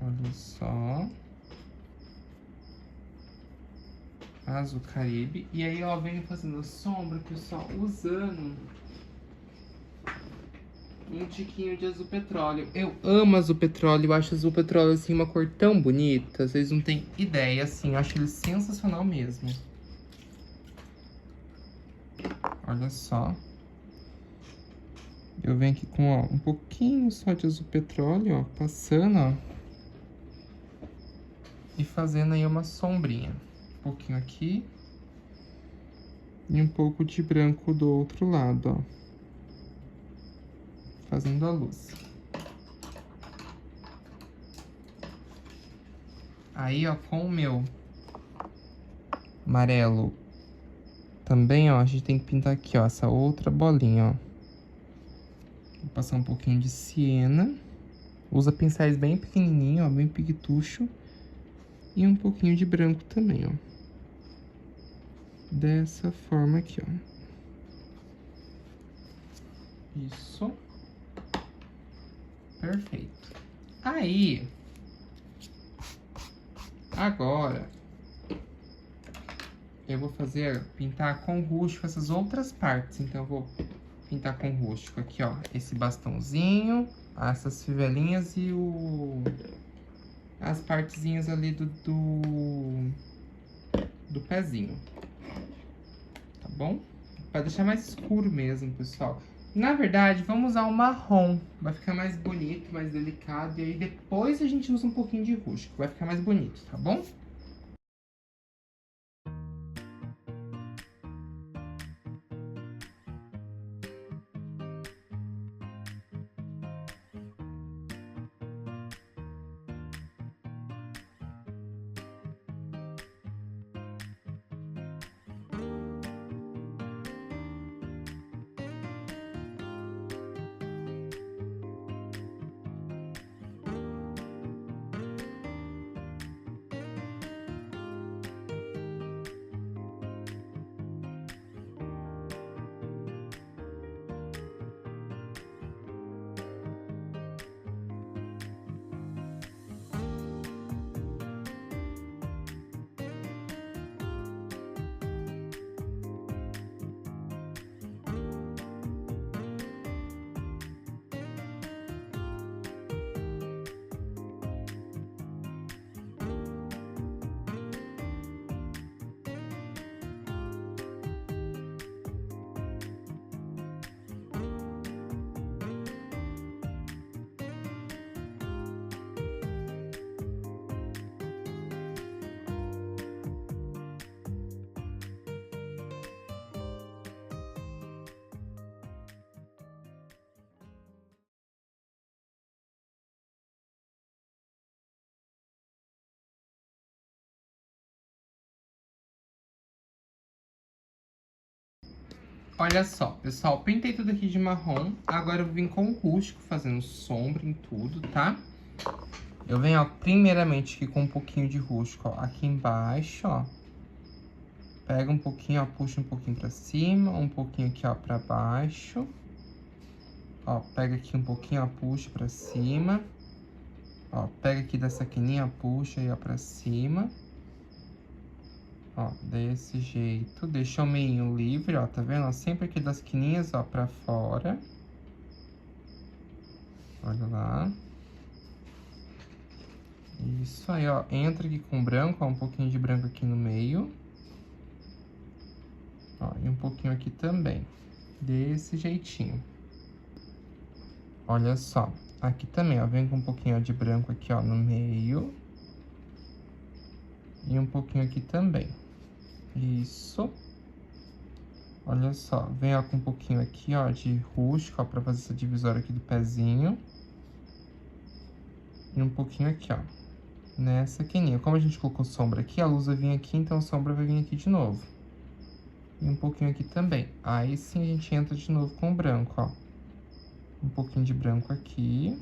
Olha só. Azul Caribe. E aí, ó, venho fazendo sombra, pessoal, usando um tiquinho de azul petróleo. Eu amo azul petróleo, eu acho azul petróleo, assim, uma cor tão bonita. Vocês não têm ideia, assim, eu acho ele sensacional mesmo. Olha só. Eu venho aqui com, ó, um pouquinho só de azul petróleo, ó, passando, ó. E fazendo aí uma sombrinha. Um pouquinho aqui. E um pouco de branco do outro lado, ó. Fazendo a luz. Aí, ó, com o meu amarelo também, ó, a gente tem que pintar aqui, ó, essa outra bolinha, ó. Vou passar um pouquinho de siena. Usa pincéis bem pequenininhos, ó, bem piquetucho. E um pouquinho de branco também, ó. Dessa forma aqui, ó. Isso. Perfeito. Aí, agora, eu vou pintar com rústico essas outras partes. Então, eu vou pintar com rústico aqui, ó, esse bastãozinho, essas fivelinhas e as partezinhas ali do pezinho. Tá bom? Pra deixar mais escuro mesmo, pessoal. Na verdade, vamos usar o marrom. Vai ficar mais bonito, mais delicado. E aí, depois a gente usa um pouquinho de rústico. Vai ficar mais bonito, tá bom? Olha só, pessoal, pintei tudo aqui de marrom. Agora eu vim com o rústico, fazendo sombra em tudo, tá? Eu venho, ó, primeiramente aqui com um pouquinho de rústico, ó, aqui embaixo, ó. Pega um pouquinho, ó, puxa um pouquinho pra cima, um pouquinho aqui, ó, pra baixo. Ó, pega aqui um pouquinho, ó, puxa pra cima. Ó, pega aqui dessa quininha, ó, puxa aí, ó, pra cima. Ó, desse jeito. Deixa o meinho livre, ó, tá vendo? Ó, sempre aqui das quininhas, ó, pra fora. Olha lá. Isso aí, ó. Entra aqui com branco, ó, um pouquinho de branco aqui no meio. Ó, e um pouquinho aqui também. Desse jeitinho. Olha só. Aqui também, ó, vem com um pouquinho, ó, de branco aqui, ó, no meio. E um pouquinho aqui também. Isso. Olha só, vem, ó, com um pouquinho aqui, ó, de rústico, ó, pra fazer essa divisória aqui do pezinho. E um pouquinho aqui, ó, nessa quininha. Como a gente colocou sombra aqui, a luz vai vir aqui, então a sombra vai vir aqui de novo. E um pouquinho aqui também. Aí sim a gente entra de novo com o branco, ó. Um pouquinho de branco aqui.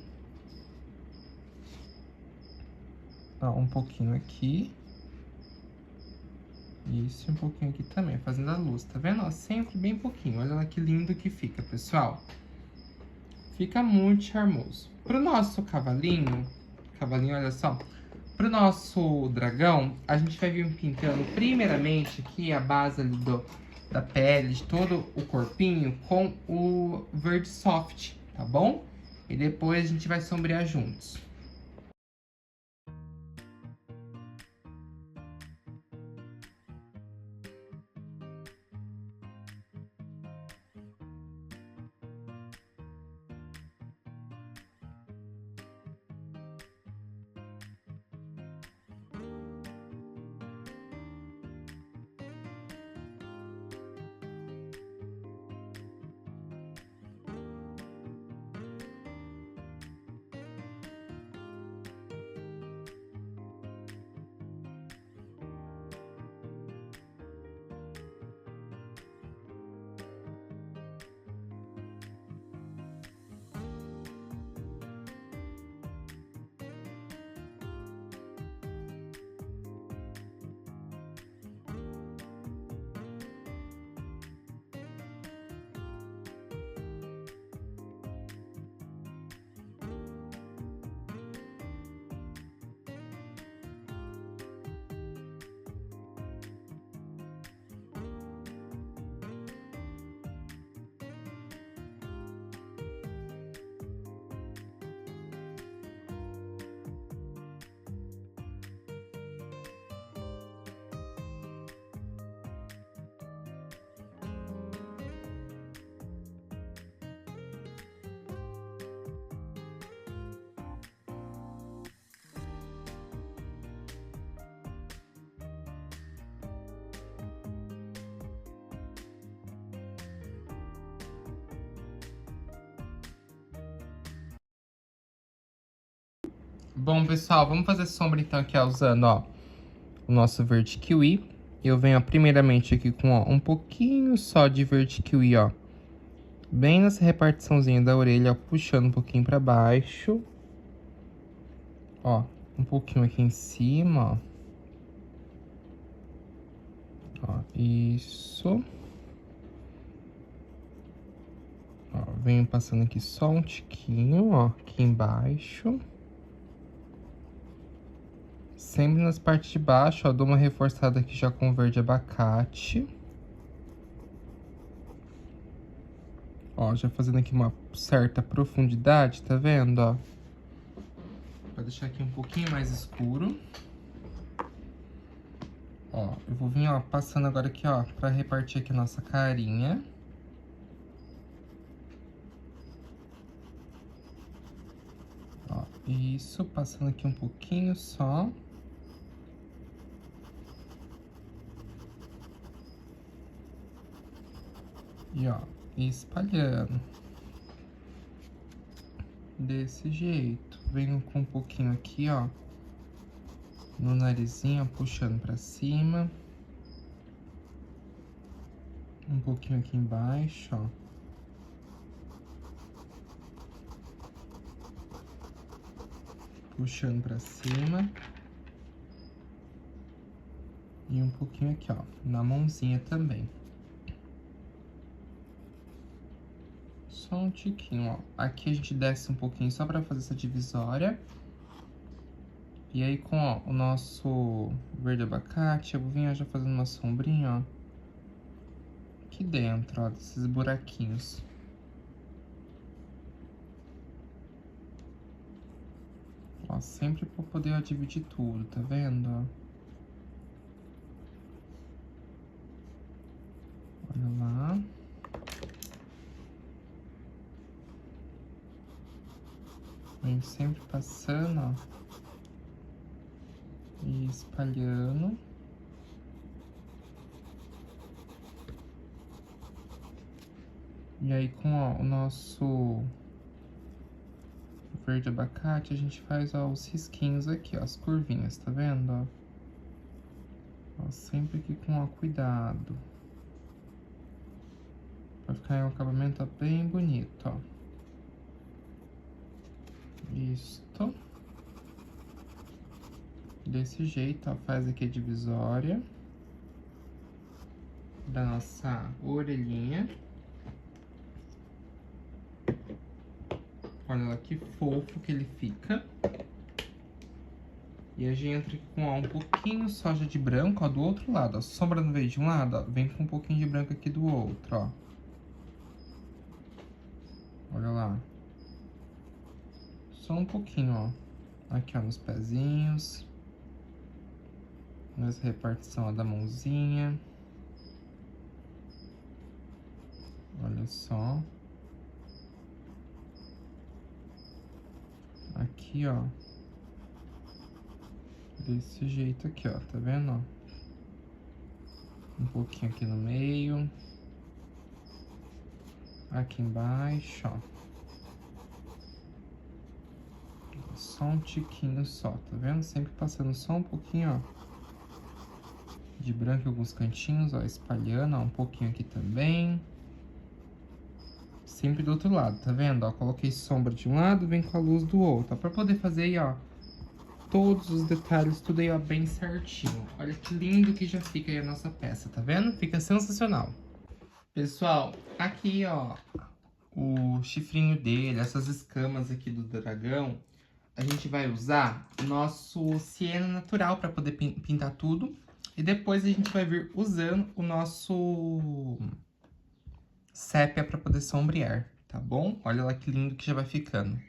Ó, um pouquinho aqui. Isso, e um pouquinho aqui também, fazendo a luz, tá vendo? Ó, sempre bem pouquinho. Olha lá que lindo que fica, pessoal. Fica muito charmoso. Pro nosso cavalinho, olha só. Pro nosso dragão, a gente vai vir pintando primeiramente aqui a base ali da pele, de todo o corpinho, com o verde soft, tá bom? E depois a gente vai sombrear juntos. Bom, pessoal, vamos fazer sombra então aqui, ó, usando, ó, o nosso verde kiwi. Eu venho, ó, primeiramente aqui com, ó, um pouquinho só de verde kiwi, ó. Bem nessa repartiçãozinha da orelha, ó, puxando um pouquinho pra baixo. Ó, um pouquinho aqui em cima, ó. Ó, isso. Ó, venho passando aqui só um tiquinho, ó, aqui embaixo. Sempre nas partes de baixo, ó, dou uma reforçada aqui já com verde abacate. Ó, já fazendo aqui uma certa profundidade, tá vendo, ó? Pra deixar aqui um pouquinho mais escuro. Ó, eu vou vir, ó, passando agora aqui, ó, pra repartir aqui a nossa carinha. Ó, isso, passando aqui um pouquinho só. E, ó, espalhando. Desse jeito. Venho com um pouquinho aqui, ó, no narizinho, ó, puxando pra cima. Um pouquinho aqui embaixo, ó. Puxando pra cima. E um pouquinho aqui, ó, na mãozinha também. Só um tiquinho, ó. Aqui a gente desce um pouquinho só pra fazer essa divisória. E aí com, ó, o nosso verde abacate, eu vou vir já fazendo uma sombrinha, ó. Aqui dentro, ó, desses buraquinhos. Ó, sempre pra poder, ó, dividir tudo, tá vendo, ó? Olha lá. Venho sempre passando, ó. E espalhando. E aí com, ó, o nosso verde abacate, a gente faz, ó, os risquinhos aqui, ó, as curvinhas, tá vendo, ó? Ó, sempre aqui com, ó, cuidado. Pra ficar um acabamento, ó, bem bonito, ó. Isto. Desse jeito, ó, faz aqui a divisória da nossa orelhinha. Olha lá que fofo que ele fica. E a gente entra aqui com, ó, um pouquinho só já de branco, ó, do outro lado, ó. Sombra não veio de um lado, ó, vem com um pouquinho de branco aqui do outro, ó. Olha lá. Só um pouquinho, ó. Aqui, ó, nos pezinhos. Nessa repartição, ó, da mãozinha. Olha só. Aqui, ó. Desse jeito aqui, ó. Tá vendo, ó? Um pouquinho aqui no meio. Aqui embaixo, ó. Só um tiquinho só, tá vendo? Sempre passando só um pouquinho, ó. De branco em alguns cantinhos, ó. Espalhando, ó. Um pouquinho aqui também. Sempre do outro lado, tá vendo? Ó, coloquei sombra de um lado, vem com a luz do outro. Ó, pra poder fazer aí, ó, todos os detalhes, tudo aí, ó, bem certinho. Olha que lindo que já fica aí a nossa peça, tá vendo? Fica sensacional. Pessoal, aqui, ó, o chifrinho dele, essas escamas aqui do dragão, a gente vai usar o nosso siena natural pra poder pintar tudo. E depois a gente vai vir usando o nosso sépia pra poder sombrear, tá bom? Olha lá que lindo que já vai ficando.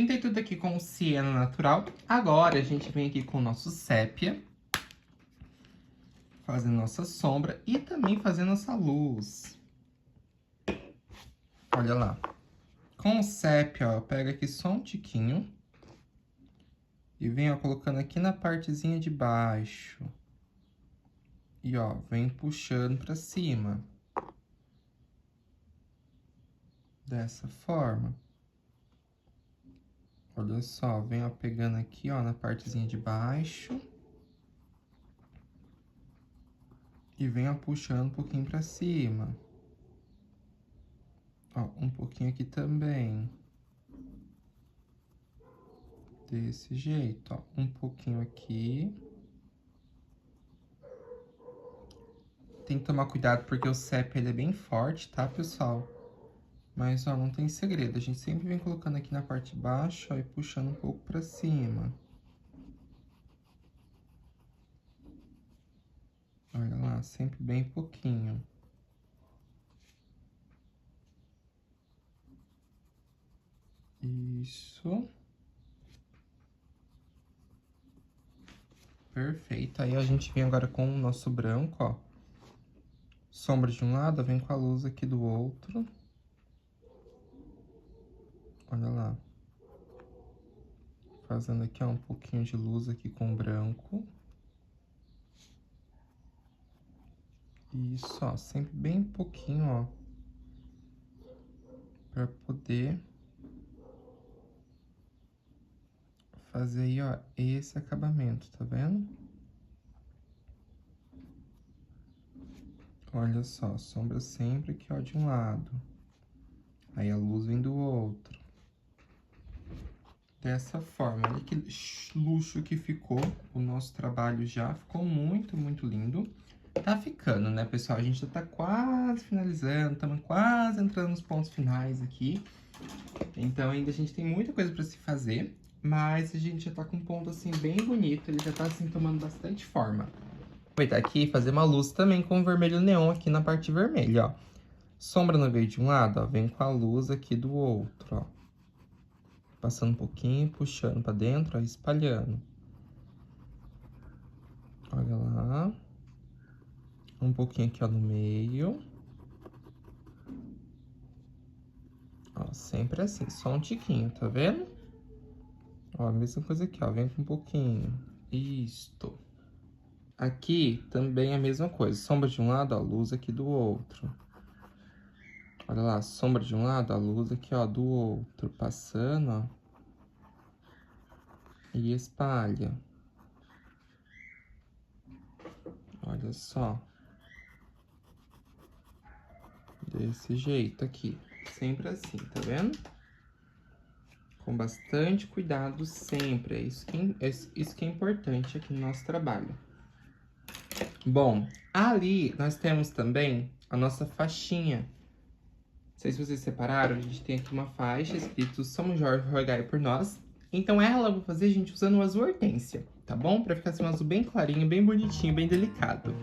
Pintei tudo aqui com o siena natural. Agora a gente vem aqui com o nosso sépia. Fazendo nossa sombra e também fazendo nossa luz. Olha lá. Com o sépia, ó, eu pego aqui só um tiquinho. E venho, ó, colocando aqui na partezinha de baixo. E, ó, vem puxando pra cima. Dessa forma. Olha só, venho, ó, pegando aqui, ó, na partezinha de baixo. E venho, ó, puxando um pouquinho pra cima. Ó, um pouquinho aqui também. Desse jeito, ó. Um pouquinho aqui. Tem que tomar cuidado porque o sépia, ele é bem forte, tá, pessoal? Mas, ó, não tem segredo. A gente sempre vem colocando aqui na parte de baixo, ó, e puxando um pouco pra cima. Olha lá, sempre bem pouquinho. Isso. Perfeito. Aí a gente vem agora com o nosso branco, ó. Sombra de um lado, vem com a luz aqui do outro. Olha lá. Fazendo aqui, ó, um pouquinho de luz aqui com o branco. Isso, ó, sempre bem pouquinho, ó. Pra poder fazer aí, ó, esse acabamento, tá vendo? Olha só, sombra sempre aqui, ó, de um lado. Aí a luz vem do outro. Dessa forma, olha que luxo que ficou o nosso trabalho já. Ficou muito, muito lindo. Tá ficando, né, pessoal? A gente já tá quase finalizando, estamos quase entrando nos pontos finais aqui. Então, ainda a gente tem muita coisa pra se fazer, mas a gente já tá com um ponto, assim, bem bonito. Ele já tá, assim, tomando bastante forma. Vou aproveitar aqui e fazer uma luz também com vermelho neon aqui na parte vermelha, ó. Sombra no veio de um lado, ó, vem com a luz aqui do outro, ó. Passando um pouquinho, puxando pra dentro, ó, espalhando. Olha lá. Um pouquinho aqui, ó, no meio. Ó, sempre assim, só um tiquinho, tá vendo? Ó, a mesma coisa aqui, ó, vem com um pouquinho. Isto. Aqui também é a mesma coisa, sombra de um lado, ó, luz aqui do outro. Olha lá, sombra de um lado, a luz aqui, ó, do outro. Passando, ó. E espalha. Olha só. Desse jeito aqui. Sempre assim, tá vendo? Com bastante cuidado sempre. Isso que é importante aqui no nosso trabalho. Bom, ali nós temos também a nossa faixinha. Não sei se vocês separaram, a gente tem aqui uma faixa escrito São Jorge, rogai por nós. Então ela eu vou fazer, gente, usando o azul hortênsia, tá bom? Pra ficar assim um azul bem clarinho, bem bonitinho, bem delicado.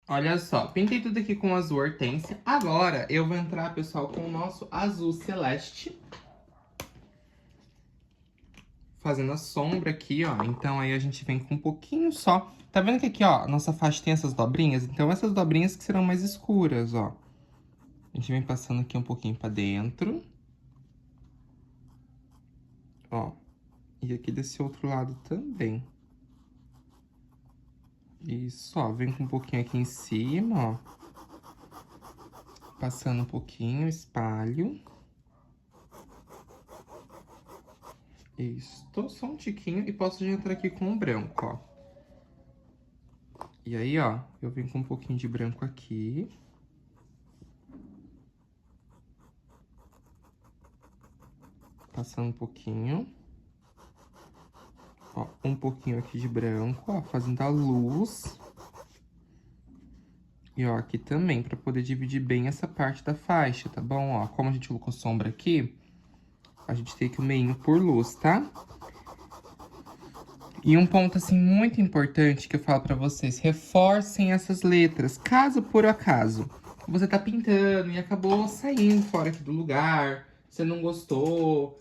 Olha só, pintei tudo aqui com azul hortênsia. Agora eu vou entrar, pessoal, com o nosso azul celeste. fazendo a sombra aqui, ó. Então, aí a gente vem com um pouquinho só. Tá vendo que aqui, ó, a nossa faixa tem essas dobrinhas? Então, essas dobrinhas que serão mais escuras, ó. A gente vem passando aqui um pouquinho pra dentro. Ó. E aqui desse outro lado também. Isso, ó. Vem com um pouquinho aqui em cima, ó. Passando um pouquinho, espalho. Isso, só um tiquinho e posso já entrar aqui com o branco, ó. E aí, ó, eu venho com um pouquinho de branco aqui. Passando um pouquinho. Ó, um pouquinho aqui de branco, ó, fazendo a luz. E, ó, aqui também, pra poder dividir bem essa parte da faixa, tá bom? Ó, como a gente colocou sombra aqui, a gente tem que o meinho por luz, tá? E um ponto, assim, muito importante que eu falo pra vocês, reforcem essas letras. Caso, por acaso, você tá pintando e acabou saindo fora aqui do lugar, você não gostou,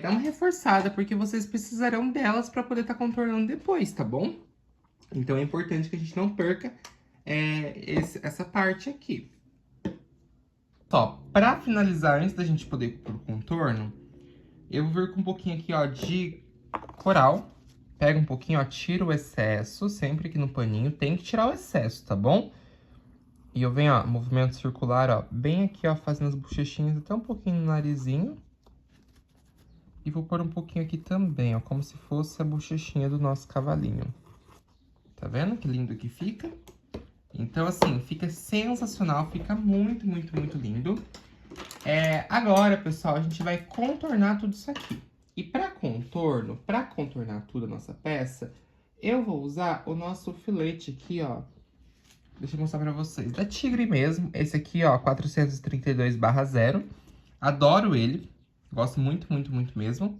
dá uma reforçada, porque vocês precisarão delas pra poder tá contornando depois, tá bom? Então, é importante que a gente não perca essa parte aqui. Só, pra finalizar, antes da gente poder ir pro contorno, eu vou vir com um pouquinho aqui, ó, de coral. Pega um pouquinho, ó, tira o excesso, sempre aqui no paninho, tem que tirar o excesso, tá bom? E eu venho, ó, movimento circular, ó, bem aqui, ó, fazendo as bochechinhas até um pouquinho no narizinho. E vou pôr um pouquinho aqui também, ó, como se fosse a bochechinha do nosso cavalinho. Tá vendo que lindo que fica? Então, assim, fica sensacional, fica muito, muito, muito lindo. Agora, pessoal, a gente vai contornar tudo isso aqui. E para contornar tudo a nossa peça, eu vou usar o nosso filete aqui, ó. Deixa eu mostrar pra vocês. Da Tigre mesmo, esse aqui, ó, 432/0. Adoro ele, gosto muito, muito, muito mesmo.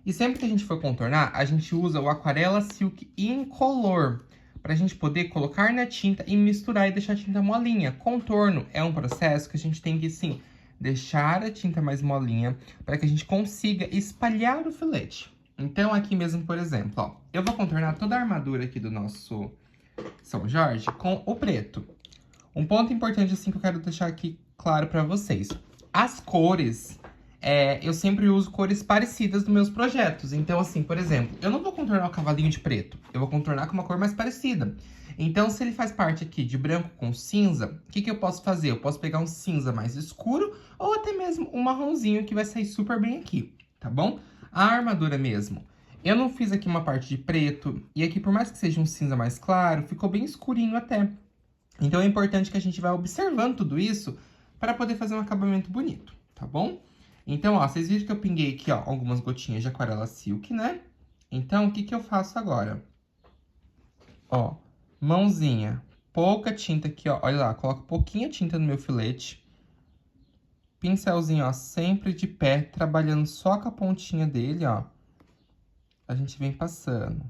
E sempre que a gente for contornar, a gente usa o Aquarela Silk Incolor, pra gente poder colocar na tinta e misturar e deixar a tinta molinha. Contorno é um processo que a gente tem que, sim, deixar a tinta mais molinha para que a gente consiga espalhar o filete. Então, aqui mesmo, por exemplo, ó, eu vou contornar toda a armadura aqui do nosso São Jorge com o preto. Um ponto importante, assim, que eu quero deixar aqui claro para vocês. As cores, eu sempre uso cores parecidas nos meus projetos. Então, assim, por exemplo, eu não vou contornar o cavalinho de preto. Eu vou contornar com uma cor mais parecida. Então, se ele faz parte aqui de branco com cinza, o que eu posso fazer? Eu posso pegar um cinza mais escuro ou até mesmo um marronzinho que vai sair super bem aqui, tá bom? A armadura mesmo. Eu não fiz aqui uma parte de preto, e aqui, por mais que seja um cinza mais claro, ficou bem escurinho até. Então, é importante que a gente vá observando tudo isso para poder fazer um acabamento bonito, tá bom? Então, ó, vocês viram que eu pinguei aqui, ó, algumas gotinhas de Aquarela Silk, né? Então, o que eu faço agora? Ó, mãozinha, pouca tinta aqui, ó, olha lá, coloco pouquinha tinta no meu filete. Pincelzinho, ó, sempre de pé, trabalhando só com a pontinha dele, ó. A gente vem passando.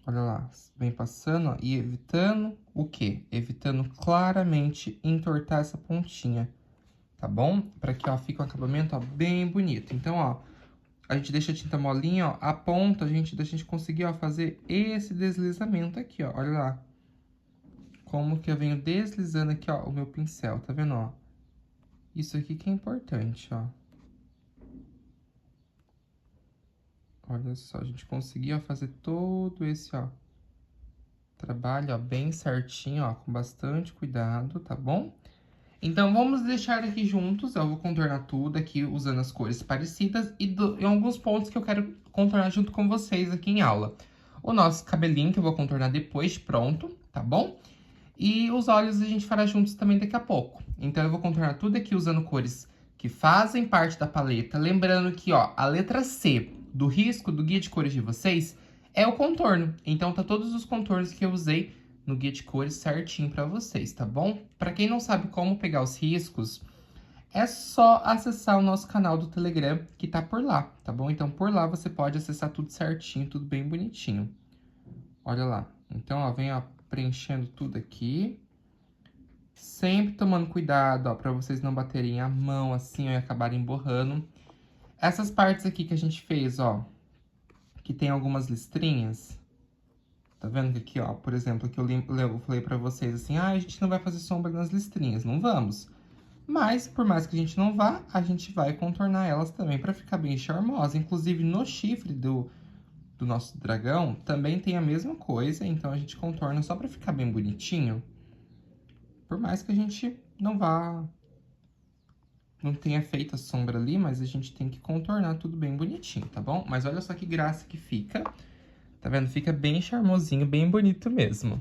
Olha lá, vem passando, ó, e evitando o quê? Evitando claramente entortar essa pontinha, tá bom? Pra que, ó, fique um acabamento, ó, bem bonito. Então, ó, a gente deixa a tinta molinha, ó, a ponta, da gente conseguir, ó, fazer esse deslizamento aqui, ó, olha lá. Como que eu venho deslizando aqui, ó, o meu pincel, tá vendo, ó? Isso aqui que é importante, ó. Olha só, a gente conseguiu, ó, fazer todo esse, ó, trabalho, ó, bem certinho, ó, com bastante cuidado, tá bom? Então, vamos deixar aqui juntos, eu vou contornar tudo aqui usando as cores parecidas e em alguns pontos que eu quero contornar junto com vocês aqui em aula. O nosso cabelinho, que eu vou contornar depois de pronto, tá bom? E os olhos a gente fará juntos também daqui a pouco. Então, eu vou contornar tudo aqui usando cores que fazem parte da paleta. Lembrando que, ó, a letra C do risco do guia de cores de vocês é o contorno. Então, tá todos os contornos que eu usei no guia de cores certinho pra vocês, tá bom? Pra quem não sabe como pegar os riscos, é só acessar o nosso canal do Telegram, que tá por lá, tá bom? Então, por lá você pode acessar tudo certinho, tudo bem bonitinho. Olha lá. Então, ó, vem, ó, preenchendo tudo aqui. Sempre tomando cuidado, ó, pra vocês não baterem a mão assim, ó, e acabarem borrando. Essas partes aqui que a gente fez, ó, que tem algumas listrinhas. Tá vendo que aqui, ó, por exemplo, aqui eu falei pra vocês assim, ah, a gente não vai fazer sombra nas listrinhas, não vamos. Mas, por mais que a gente não vá, a gente vai contornar elas também pra ficar bem charmosa. Inclusive, no chifre do nosso dragão, também tem a mesma coisa, então a gente contorna só pra ficar bem bonitinho. Por mais que a gente não tenha feito a sombra ali, mas a gente tem que contornar tudo bem bonitinho, tá bom? Mas olha só que graça que fica. Tá vendo? Fica bem charmosinho, bem bonito mesmo.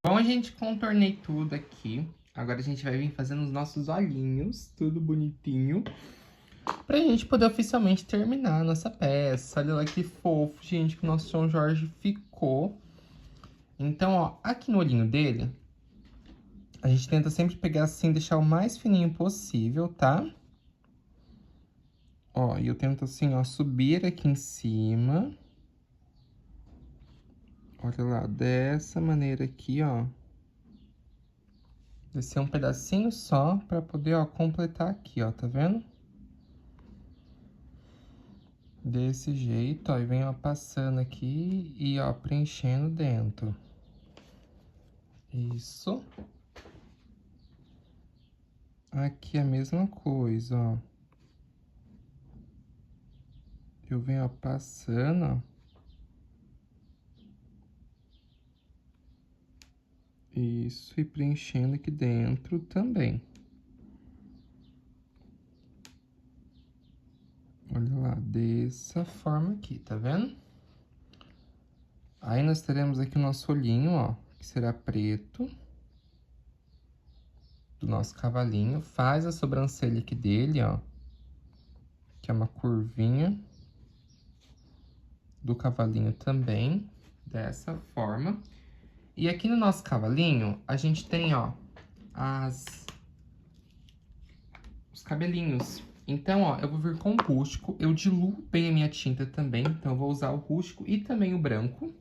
Bom, a gente contornei tudo aqui. Agora a gente vai vir fazendo os nossos olhinhos, tudo bonitinho. Pra gente poder oficialmente terminar a nossa peça. Olha lá que fofo, gente, que o nosso São Jorge ficou. Então, ó, aqui no olhinho dele, a gente tenta sempre pegar assim, deixar o mais fininho possível, tá? Ó, e eu tento assim, ó, subir aqui em cima. Olha lá, dessa maneira aqui, ó. Descer um pedacinho só pra poder, ó, completar aqui, ó, tá vendo? Desse jeito, ó, e vem, ó, passando aqui e, ó, preenchendo dentro. Isso. Aqui a mesma coisa, ó. Eu venho, ó, passando, ó. Isso, e preenchendo aqui dentro também. Olha lá, dessa forma aqui, tá vendo? Aí, nós teremos aqui o nosso olhinho, ó, que será preto. Do nosso cavalinho. Faz a sobrancelha aqui dele, ó. Que é uma curvinha. Do cavalinho também, dessa forma. E aqui no nosso cavalinho, a gente tem, ó, os cabelinhos. Então, ó, eu vou vir com o rústico, eu diluo bem a minha tinta também, então eu vou usar o rústico e também o branco.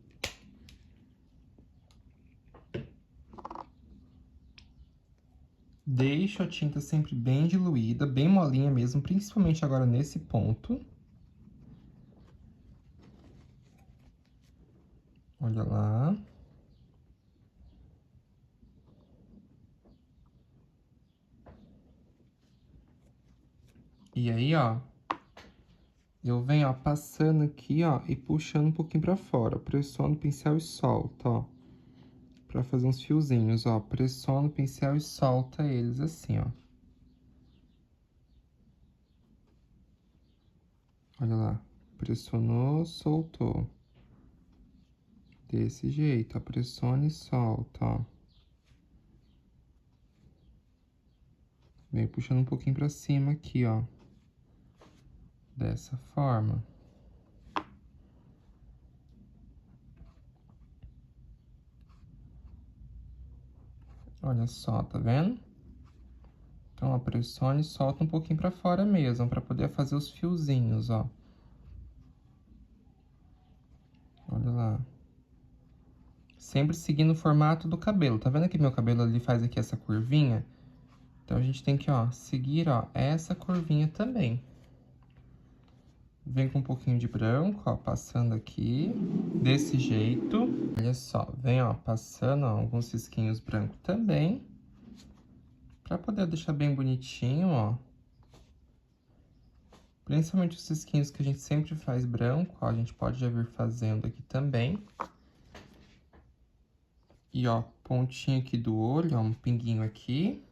Deixo a tinta sempre bem diluída, bem molinha mesmo, principalmente agora nesse ponto. Olha lá. E aí, ó, eu venho, ó, passando aqui, ó, e puxando um pouquinho pra fora. Pressiono o pincel e solta, ó. Pra fazer uns fiozinhos, ó. Pressiona o pincel e solta eles assim, ó. Olha lá. Pressionou, soltou. Desse jeito, ó. Pressiona e solta, ó. Vem puxando um pouquinho pra cima aqui, ó. Dessa forma. Olha só, tá vendo? Então, ó, pressiona e solta um pouquinho pra fora mesmo, pra poder fazer os fiozinhos, ó. Olha lá. Sempre seguindo o formato do cabelo. Tá vendo que meu cabelo ali faz aqui essa curvinha? Então, a gente tem que, ó, seguir, ó, essa curvinha também. Vem com um pouquinho de branco, ó, passando aqui, desse jeito. Olha só, vem, ó, passando, ó, alguns risquinhos brancos também. Pra poder deixar bem bonitinho, ó. Principalmente os risquinhos que a gente sempre faz branco, ó, a gente pode já vir fazendo aqui também. E, ó, pontinho aqui do olho, ó, um pinguinho aqui.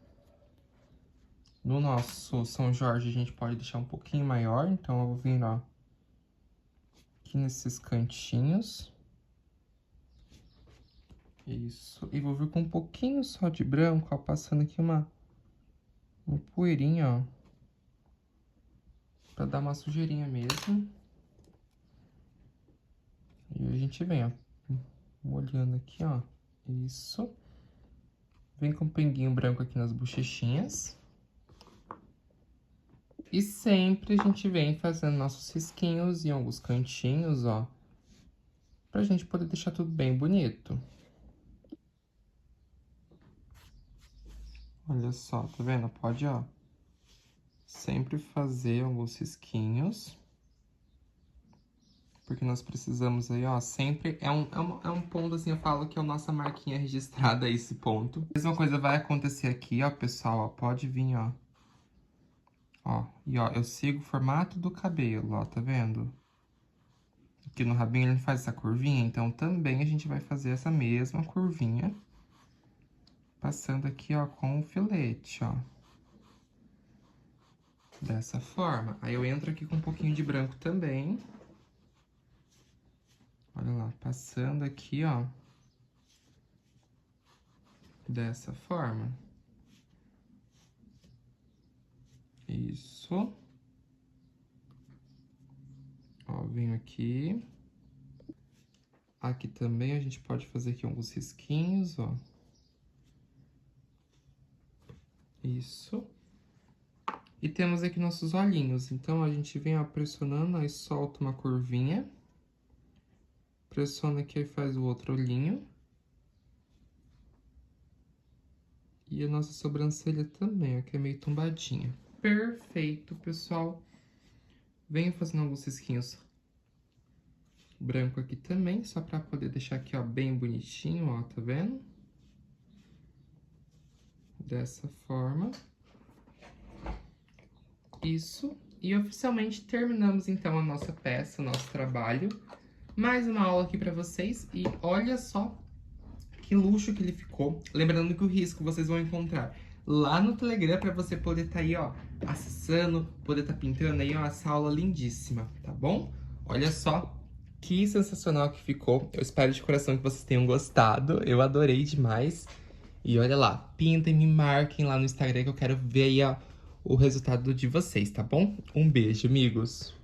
No nosso São Jorge, a gente pode deixar um pouquinho maior, então eu vou vir, ó, aqui nesses cantinhos. Isso. E vou vir com um pouquinho só de branco, ó, passando aqui uma poeirinha, ó. Pra dar uma sujeirinha mesmo. E a gente vem, ó, molhando aqui, ó. Isso. Vem com um pinguinho branco aqui nas bochechinhas. E sempre a gente vem fazendo nossos risquinhos em alguns cantinhos, ó. Pra gente poder deixar tudo bem bonito. Olha só, tá vendo? Pode, ó, sempre fazer alguns risquinhos. Porque nós precisamos aí, ó, sempre... É um ponto, assim, eu falo que é a nossa marquinha registrada, esse ponto. A mesma coisa vai acontecer aqui, ó, pessoal, ó. Pode vir, ó. Ó, e ó, eu sigo o formato do cabelo, ó, tá vendo? Aqui no rabinho ele faz essa curvinha, então também a gente vai fazer essa mesma curvinha. Passando aqui, ó, com o filete, ó. Dessa forma. Aí eu entro aqui com um pouquinho de branco também. Olha lá, passando aqui, ó. Dessa forma. Isso. Ó, venho aqui. Aqui também a gente pode fazer aqui alguns risquinhos, ó. Isso. E temos aqui nossos olhinhos. Então, a gente vem, ó, pressionando, aí solta uma curvinha. Pressiona aqui e faz o outro olhinho. E a nossa sobrancelha também, ó, que é meio tombadinha. Perfeito, pessoal. Venho fazendo alguns risquinhos branco aqui também, só pra poder deixar aqui, ó, bem bonitinho, ó, tá vendo? Dessa forma. Isso. E oficialmente terminamos, então, a nossa peça, o nosso trabalho. Mais uma aula aqui pra vocês. E olha só que luxo que ele ficou. Lembrando que o risco vocês vão encontrar lá no Telegram pra você poder tá aí, ó, acessando, poder tá pintando aí, ó, essa aula lindíssima, tá bom? Olha só que sensacional que ficou. Eu espero de coração que vocês tenham gostado. Eu adorei demais. E olha lá, pintem, me marquem lá no Instagram que eu quero ver aí, ó, o resultado de vocês, tá bom? Um beijo, amigos!